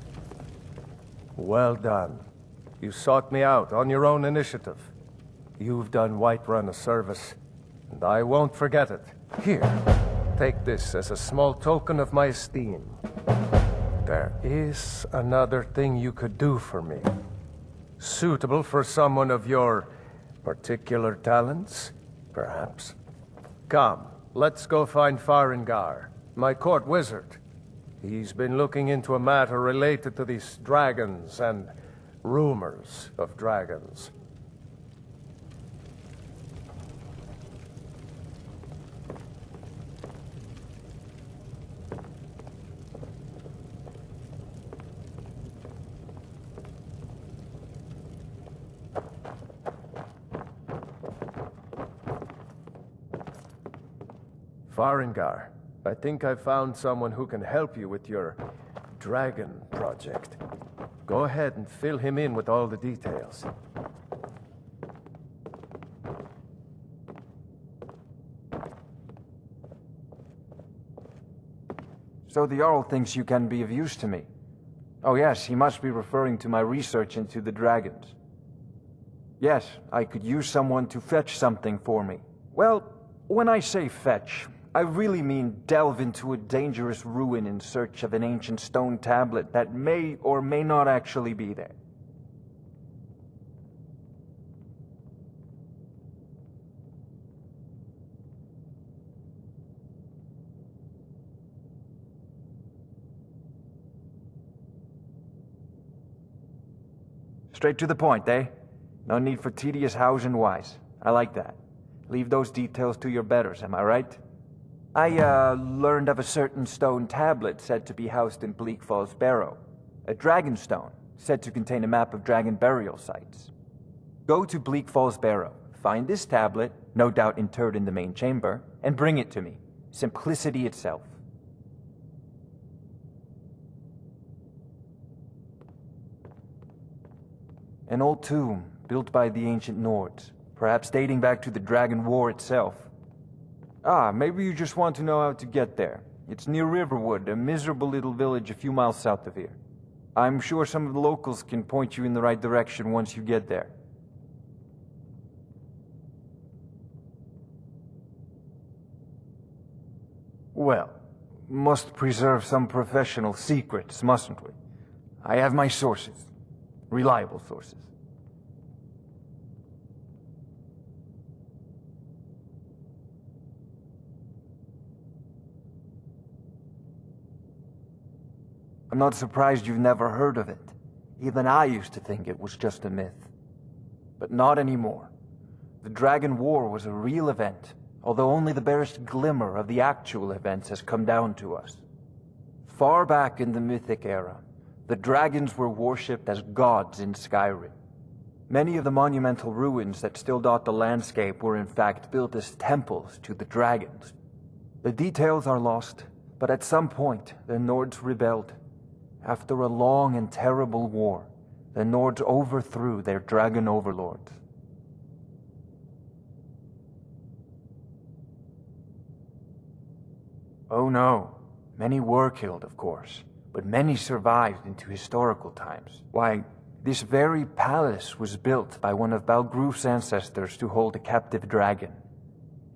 Well done. You sought me out on your own initiative. You've done Whiterun a service, and I won't forget it. Here, take this as a small token of my esteem. There is another thing you could do for me. Suitable for someone of your particular talents, perhaps. Come, let's go find Farengar, my court wizard. He's been looking into a matter related to these dragons and rumors of dragons. Farengar, I think I found someone who can help you with your dragon project. Go ahead and fill him in with all the details. So the Jarl thinks you can be of use to me. Oh yes, he must be referring to my research into the dragons. Yes, I could use someone to fetch something for me. Well, when I say fetch, I really mean delve into a dangerous ruin in search of an ancient stone tablet that may or may not actually be there. Straight to the point, eh? No need for tedious hows and whys. I like that. Leave those details to your betters, am I right? I, learned of a certain stone tablet said to be housed in Bleak Falls Barrow. A dragon stone, said to contain a map of dragon burial sites. Go to Bleak Falls Barrow, find this tablet, no doubt interred in the main chamber, and bring it to me. Simplicity itself. An old tomb, built by the ancient Nords, perhaps dating back to the Dragon War itself. Ah, maybe you just want to know how to get there. It's near Riverwood, a miserable little village a few miles south of here. I'm sure some of the locals can point you in the right direction once you get there. Well, must preserve some professional secrets, mustn't we? I have my sources. Reliable sources. I'm not surprised you've never heard of it. Even I used to think it was just a myth. But not anymore. The Dragon War was a real event, although only the barest glimmer of the actual events has come down to us. Far back in the Mythic era, the dragons were worshipped as gods in Skyrim. Many of the monumental ruins that still dot the landscape were in fact built as temples to the dragons. The details are lost, but at some point the Nords rebelled. After a long and terrible war, the Nords overthrew their dragon overlords. Oh no, many were killed, of course, but many survived into historical times. Why, this very palace was built by one of Balgruf's ancestors to hold a captive dragon.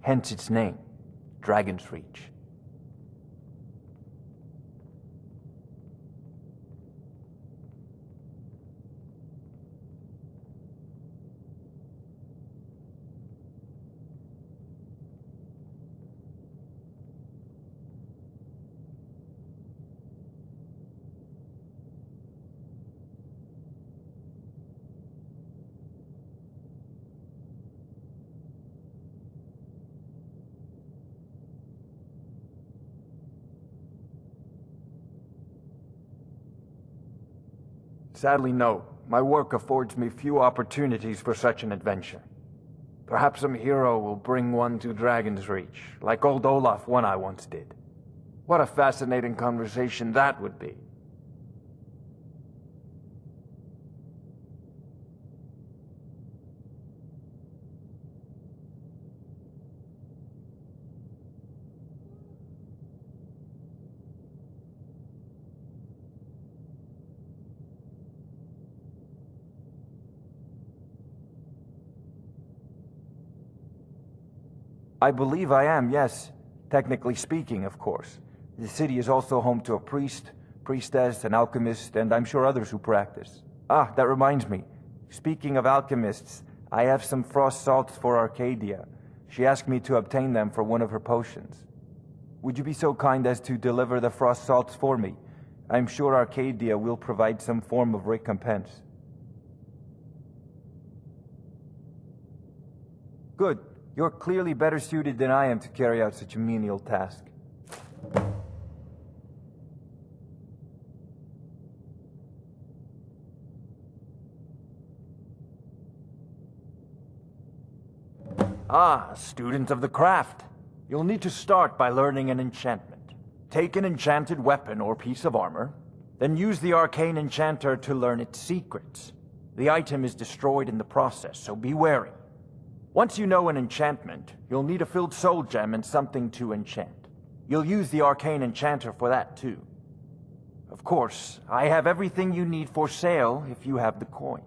Hence its name, Dragon's Reach. Sadly, no. My work affords me few opportunities for such an adventure. Perhaps some hero will bring one to Dragon's Reach, like old Olaf one I once did. What a fascinating conversation that would be. I believe I am, yes. Technically speaking, of course. The city is also home to a priest, priestess, an alchemist, and I'm sure others who practice. Ah, that reminds me. Speaking of alchemists, I have some frost salts for Arcadia. She asked me to obtain them for one of her potions. Would you be so kind as to deliver the frost salts for me? I'm sure Arcadia will provide some form of recompense. Good. You're clearly better suited than I am to carry out such a menial task. Ah, a student of the craft. You'll need to start by learning an enchantment. Take an enchanted weapon or piece of armor, then use the arcane enchanter to learn its secrets. The item is destroyed in the process, so be wary. Once you know an enchantment, you'll need a filled soul gem and something to enchant. You'll use the arcane enchanter for that too. Of course, I have everything you need for sale if you have the coin.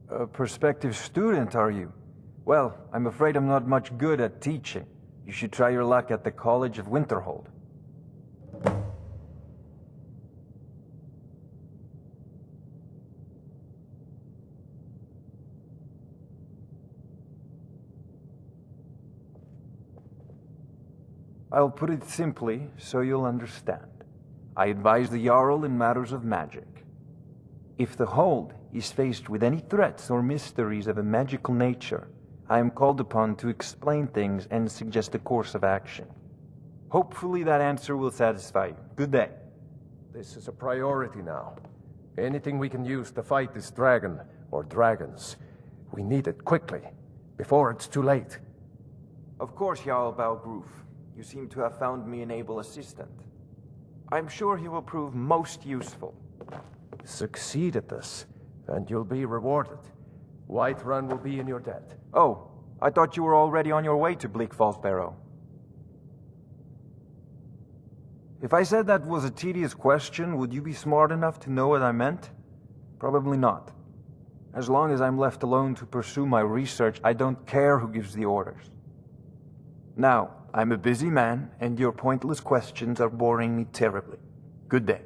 A prospective student, are you? Well, I'm afraid I'm not much good at teaching. You should try your luck at the College of Winterhold. I'll put it simply so you'll understand. I advise the Jarl in matters of magic. If the Hold is faced with any threats or mysteries of a magical nature, I am called upon to explain things and suggest a course of action. Hopefully that answer will satisfy you. Good day. This is a priority now. Anything we can use to fight this dragon, or dragons, we need it quickly, before it's too late. Of course, Jarl Balgruf. You seem to have found me an able assistant. I'm sure he will prove most useful. Succeed at this, and you'll be rewarded. Whiterun will be in your debt. Oh, I thought you were already on your way to Bleak Falls Barrow. If I said that was a tedious question, would you be smart enough to know what I meant? Probably not. As long as I'm left alone to pursue my research, I don't care who gives the orders. Now, I'm a busy man, and your pointless questions are boring me terribly. Good day.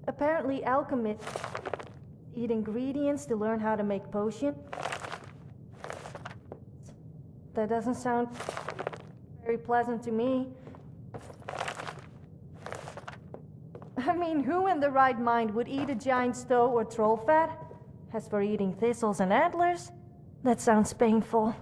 Apparently alchemists eat ingredients to learn how to make potions. That doesn't sound very pleasant to me. I mean, who in their right mind would eat a giant stow or troll fat? As for eating thistles and antlers, that sounds painful.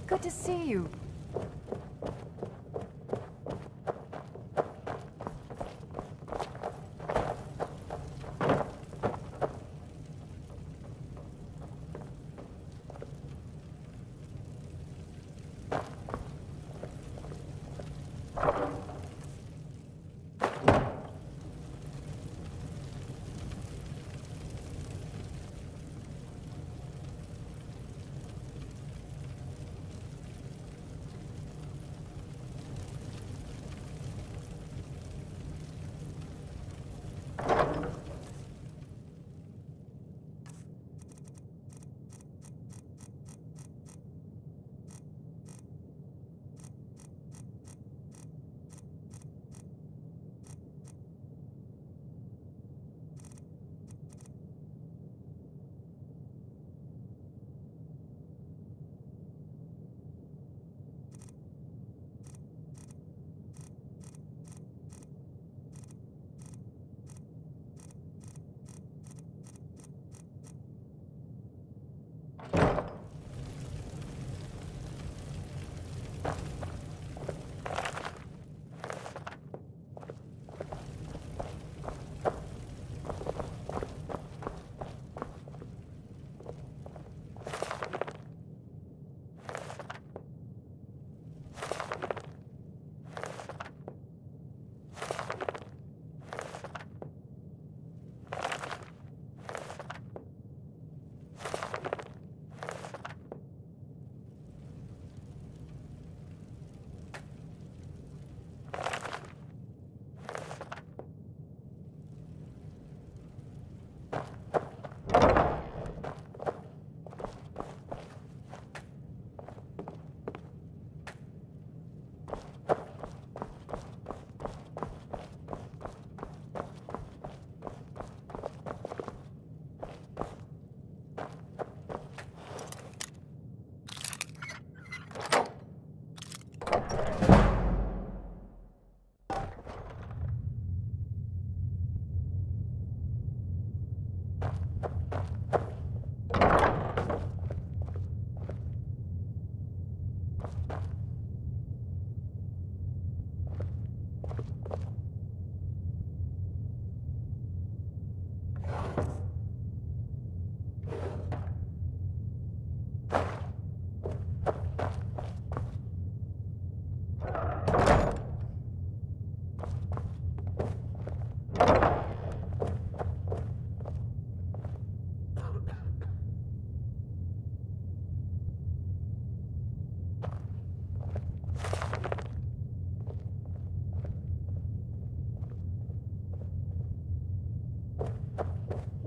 Good to see you.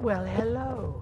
Well, hello.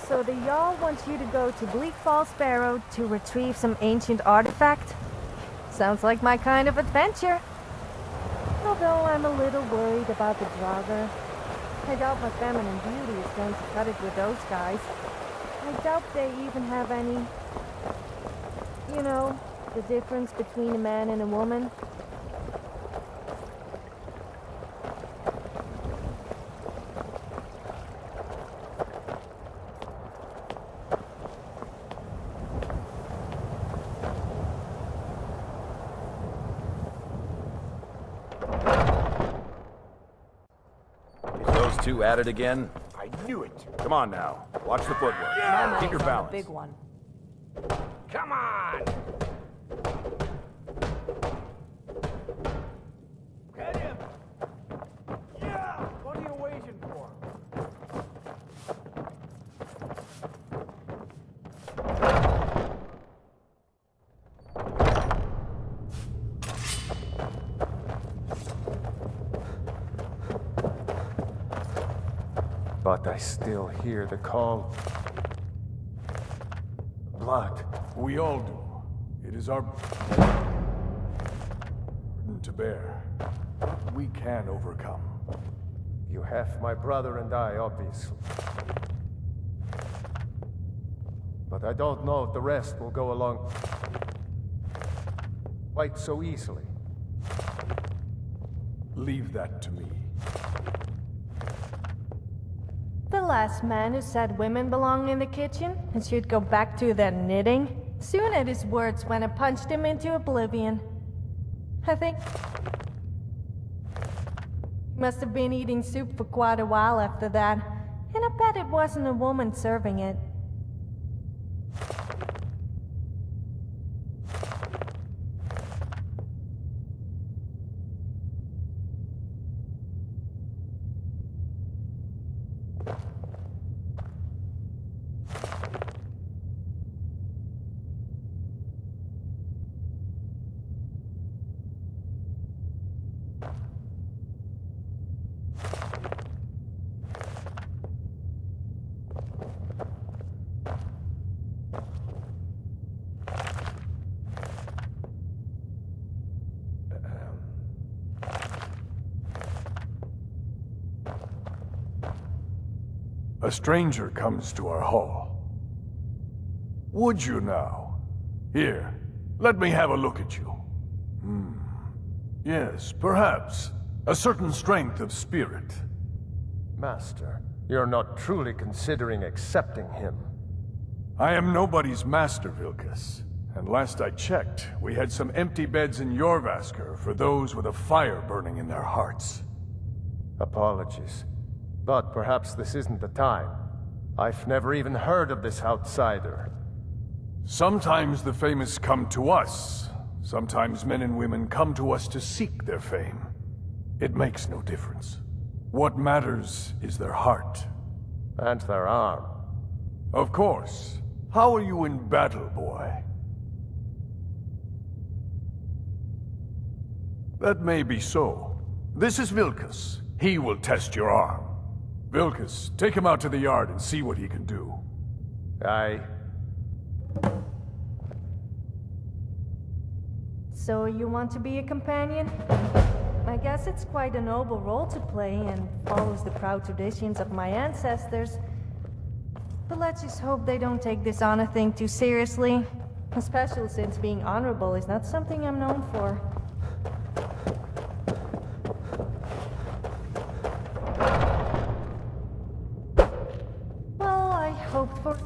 So the Jarl wants you to go to Bleak Falls Barrow to retrieve some ancient artifact? Sounds like my kind of adventure. Although I'm a little worried about the Draugr. I doubt my feminine beauty is going to cut it with those guys. I doubt they even have any... You know, the difference between a man and a woman. Two at it again? I knew it. Come on now. Watch the footwork. Yeah. Keep your balance. Big one. Come on! Get him! Yeah! What are you waiting for? But I still hear the call. Blood. We all do. It is our burden to bear. But we can overcome. You have my brother and I, obviously. But I don't know if the rest will go along quite so easily. Leave that to me. The last man who said women belong in the kitchen and should go back to their knitting soon had his words when I punched him into oblivion. I think he must have been eating soup for quite a while after that, and I bet it wasn't a woman serving it. A stranger comes to our hall. Would you now? Here, let me have a look at you. Yes, perhaps. A certain strength of spirit. Master, you're not truly considering accepting him. I am nobody's master, Vilkas. And last I checked, we had some empty beds in Jorvaskr for those with a fire burning in their hearts. Apologies. But perhaps this isn't the time. I've never even heard of this outsider. Sometimes the famous come to us. Sometimes men and women come to us to seek their fame. It makes no difference. What matters is their heart. And their arm. Of course. How are you in battle, boy? That may be so. This is Vilkas. He will test your arm. Vilkas, take him out to the yard and see what he can do. Aye. So you want to be a companion? I guess it's quite a noble role to play and follows the proud traditions of my ancestors. But let's just hope they don't take this honor thing too seriously. Especially since being honorable is not something I'm known for. Well, I hoped for...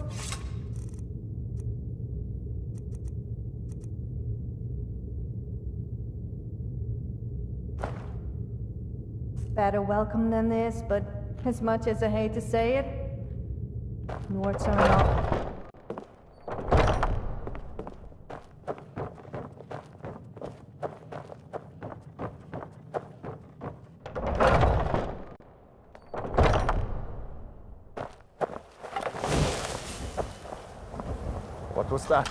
better welcome than this, but as much as I hate to say it, Nords are not. What was that?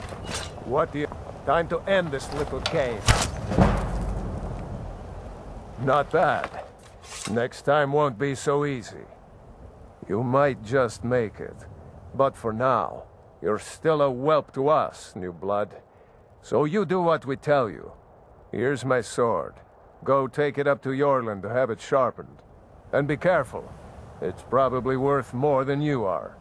What do you... Time to end this little game. Not bad. Next time won't be so easy. You might just make it. But for now, you're still a whelp to us, new blood. So you do what we tell you. Here's my sword. Go take it up to Yorland to have it sharpened. And be careful. It's probably worth more than you are.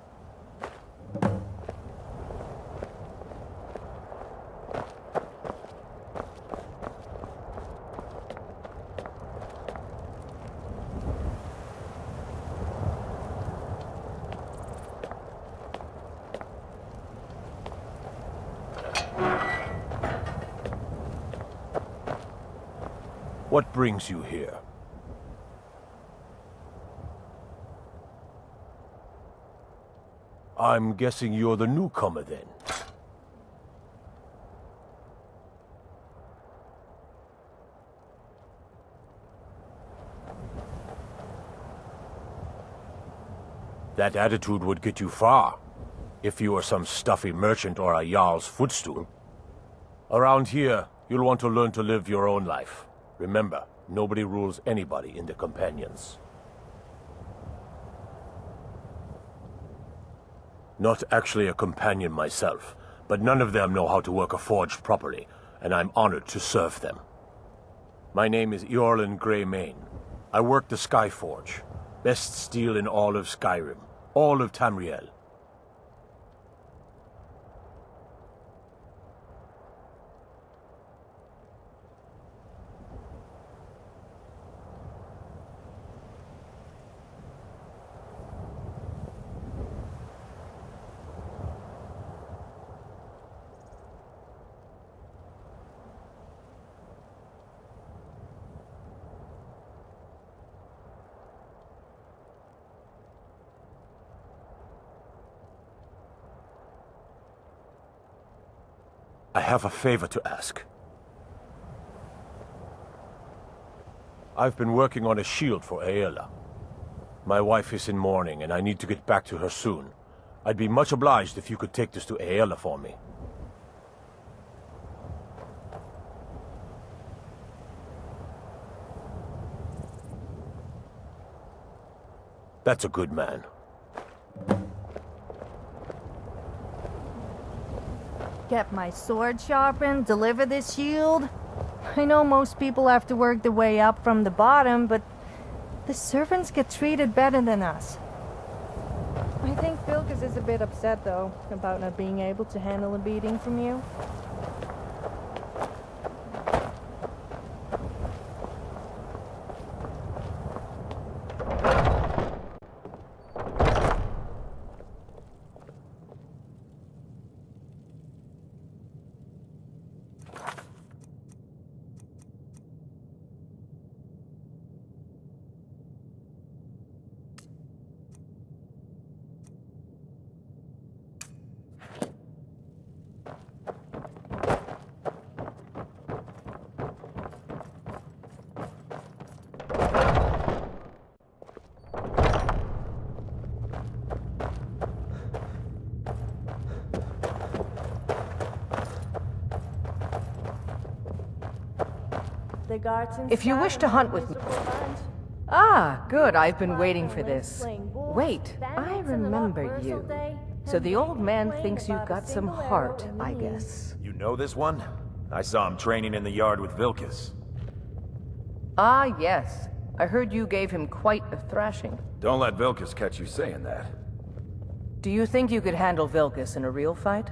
What brings you here? I'm guessing you're the newcomer then. That attitude would get you far, if you were some stuffy merchant or a Jarl's footstool. Around here, you'll want to learn to live your own life. Remember, nobody rules anybody in the Companions. Not actually a companion myself, but none of them know how to work a forge properly, and I'm honored to serve them. My name is Eorlin Greymane. I work the Skyforge, best steel in all of Skyrim, all of Tamriel. I have a favor to ask. I've been working on a shield for Aela. My wife is in mourning, and I need to get back to her soon. I'd be much obliged if you could take this to Aela for me. That's a good man. Get my sword sharpened, deliver this shield. I know most people have to work their way up from the bottom, but the servants get treated better than us. I think Vilkas is a bit upset, though, about not being able to handle a beating from you. The guards in If you wish to hunt with me... Ah, good. I've been waiting for this. Wait, I remember you. So the old man thinks you've got some heart, I guess. You know this one? I saw him training in the yard with Vilkas. Ah, yes. I heard you gave him quite a thrashing. Don't let Vilkas catch you saying that. Do you think you could handle Vilkas in a real fight?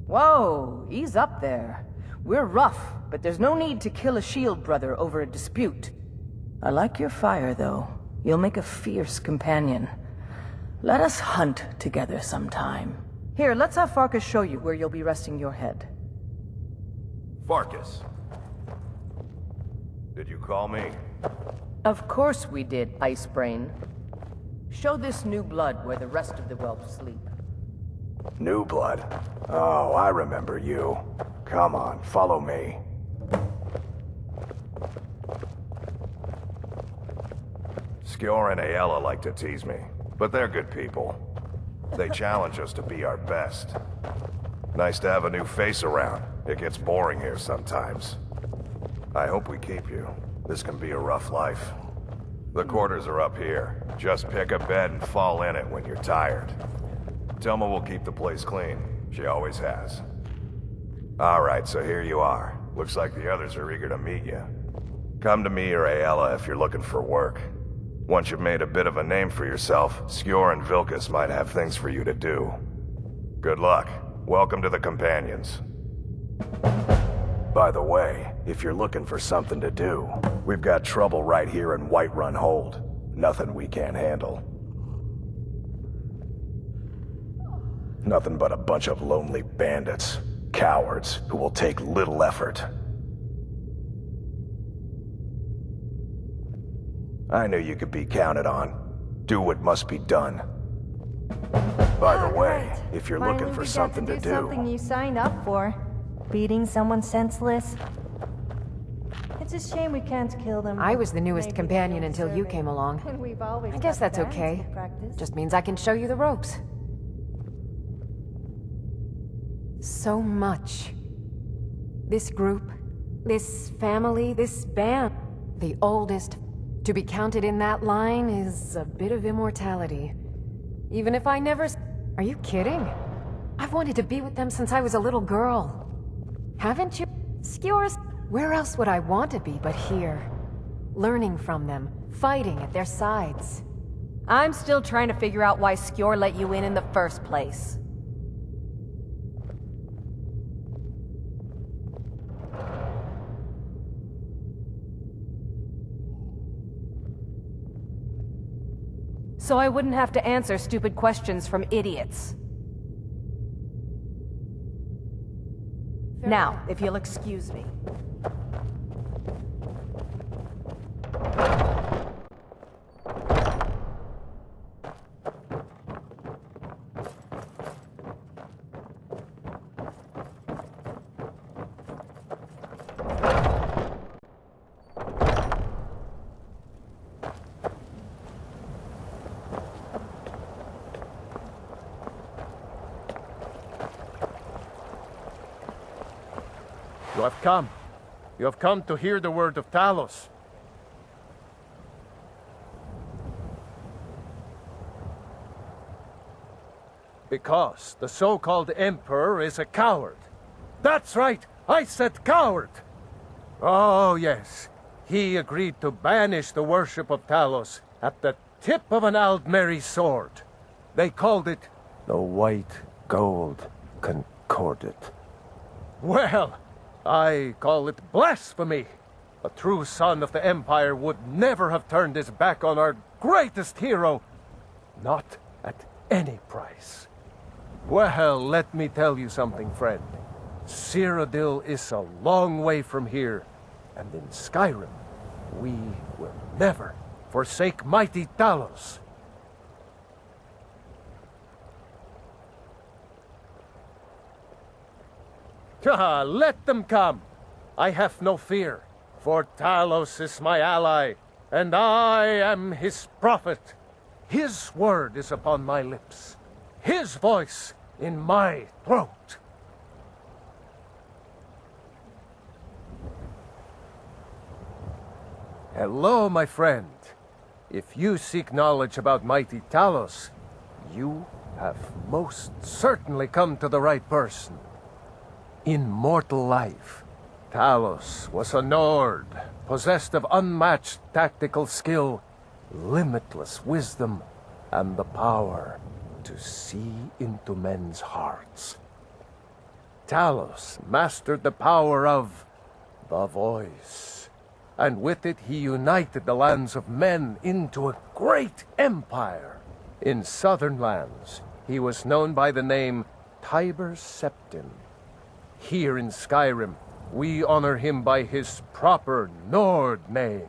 Whoa, ease up there. We're rough, but there's no need to kill a shield brother over a dispute. I like your fire, though. You'll make a fierce companion. Let us hunt together sometime. Here, let's have Farkas show you where you'll be resting your head. Farkas. Did you call me? Of course we did, Ice Brain. Show this new blood where the rest of the whelps sleep. New blood? Oh, I remember you. Come on, follow me. Skyor and Ayala like to tease me, but they're good people. They challenge us to be our best. Nice to have a new face around. It gets boring here sometimes. I hope we keep you. This can be a rough life. The quarters are up here. Just pick a bed and fall in it when you're tired. Telma will keep the place clean. She always has. Alright, so here you are. Looks like the others are eager to meet you. Come to me or Ayala if you're looking for work. Once you've made a bit of a name for yourself, Skyor and Vilkas might have things for you to do. Good luck. Welcome to the Companions. By the way, if you're looking for something to do, we've got trouble right here in Whiterun Hold. Nothing we can't handle. Nothing but a bunch of lonely bandits. Cowards who will take little effort. I knew you could be counted on. Do what must be done. By the way, if you're looking for something to do... something you signed up for. Beating someone senseless. It's a shame we can't kill them. I was the newest companion until you came along. I guess that's okay. Just means I can show you the ropes. So much. This group, this family, this band. The oldest. To be counted in that line is a bit of immortality. Even if I never... Are you kidding? I've wanted to be with them since I was a little girl. Haven't you? Skyor's... Where else would I want to be but here? Learning from them, fighting at their sides. I'm still trying to figure out why Skyor let you in the first place. So I wouldn't have to answer stupid questions from idiots. Now, if you'll excuse me. You have come. You have come to hear the word of Talos. Because the so-called Emperor is a coward. That's right, I said coward! Oh, yes. He agreed to banish the worship of Talos at the tip of an Aldmeri sword. They called it the White Gold Concordat. Well, I call it blasphemy. A true son of the Empire would never have turned his back on our greatest hero. Not at any price. Well, let me tell you something, friend. Cyrodiil is a long way from here, and in Skyrim, we will never forsake mighty Talos. Ah, let them come. I have no fear, for Talos is my ally, and I am his prophet. His word is upon my lips. His voice in my throat. Hello, my friend. If you seek knowledge about mighty Talos, you have most certainly come to the right person. In mortal life, Talos was a Nord, possessed of unmatched tactical skill, limitless wisdom, and the power to see into men's hearts. Talos mastered the power of the voice, and with it he united the lands of men into a great empire. In southern lands, he was known by the name Tiber Septim. Here in Skyrim, we honor him by his proper Nord name.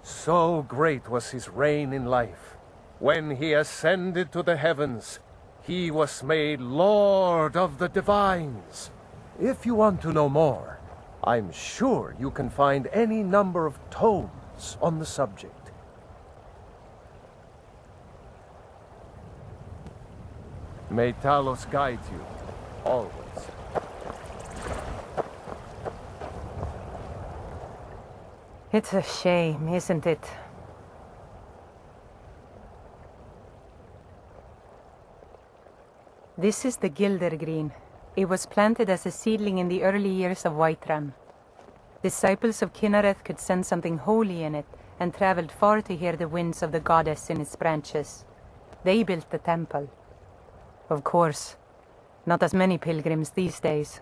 So great was his reign in life. When he ascended to the heavens, he was made Lord of the Divines. If you want to know more, I'm sure you can find any number of tomes on the subject. May Talos guide you, always. It's a shame, isn't it? This is the Gildergreen. It was planted as a seedling in the early years of Whiterun. Disciples of Kynareth could sense something holy in it and traveled far to hear the winds of the goddess in its branches. They built the temple. Of course, not as many pilgrims these days.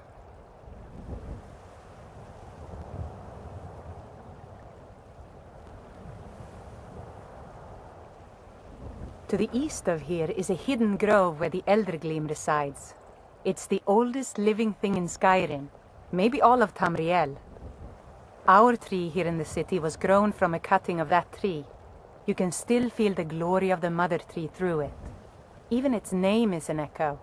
To the east of here is a hidden grove where the Eldergleam resides. It's the oldest living thing in Skyrim, maybe all of Tamriel. Our tree here in the city was grown from a cutting of that tree. You can still feel the glory of the mother tree through it. Even its name is an echo.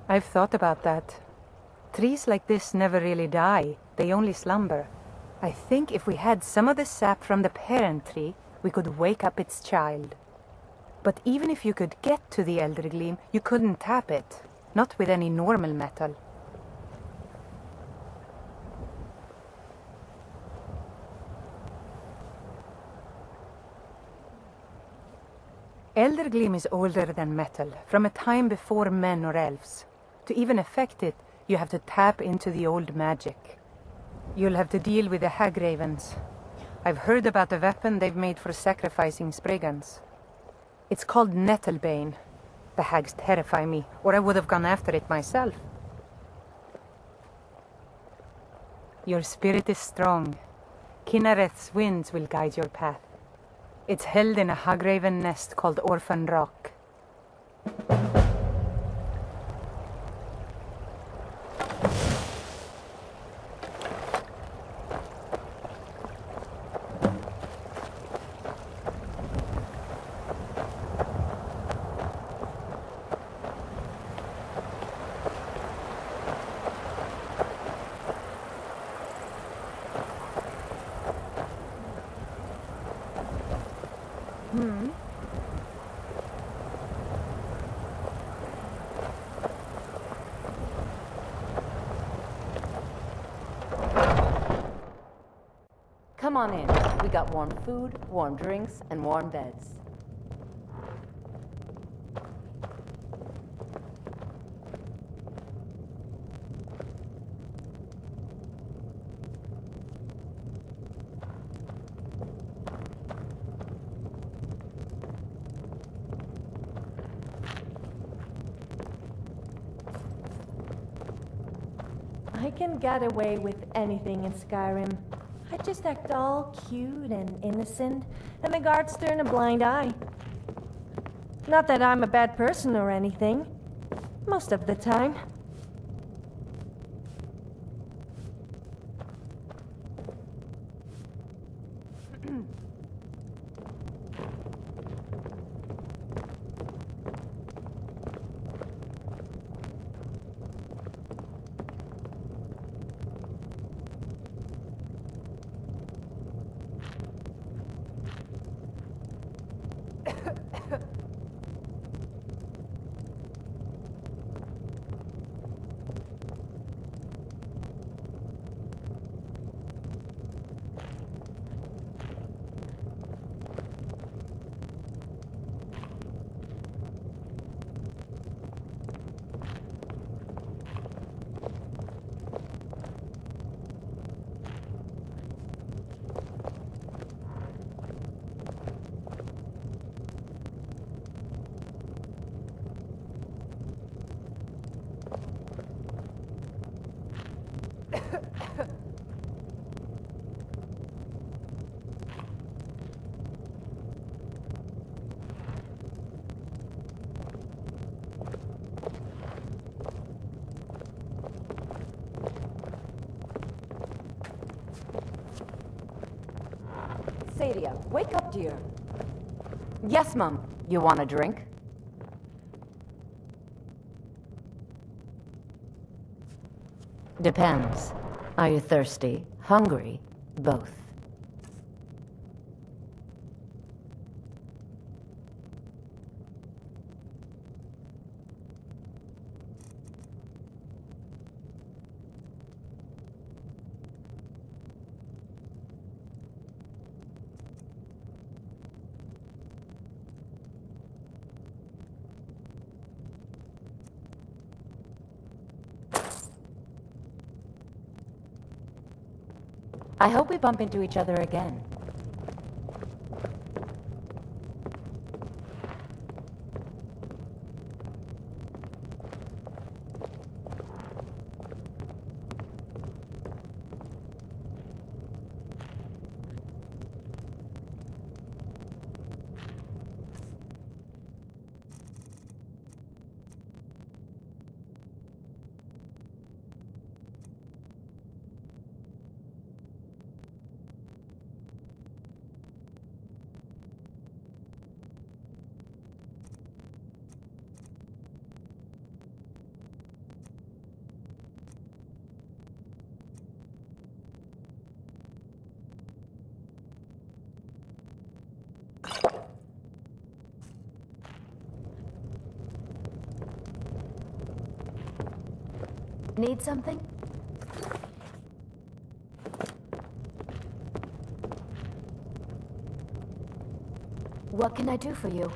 I've thought about that. Trees like this never really die, they only slumber. I think if we had some of the sap from the parent tree, we could wake up its child. But even if you could get to the Eldergleam, you couldn't tap it. Not with any normal metal. Eldergleam is older than metal, from a time before men or elves. To even affect it, you have to tap into the old magic. You'll have to deal with the Hagravens. I've heard about the weapon they've made for sacrificing Spriggans. It's called Nettlebane. The hags terrify me, or I would have gone after it myself. Your spirit is strong. Kynareth's winds will guide your path. It's held in a Hagraven nest called Orphan Rock. Come on in. We got warm food, warm drinks, and warm beds. I can get away with anything in Skyrim. I just act all cute and innocent, and the guards turn a blind eye. Not that I'm a bad person or anything. Most of the time. Sadia, wake up, dear. Yes, Mum. You want a drink? Depends. Are you thirsty? Hungry? Both. I hope we bump into each other again. Need something? What can I do for you?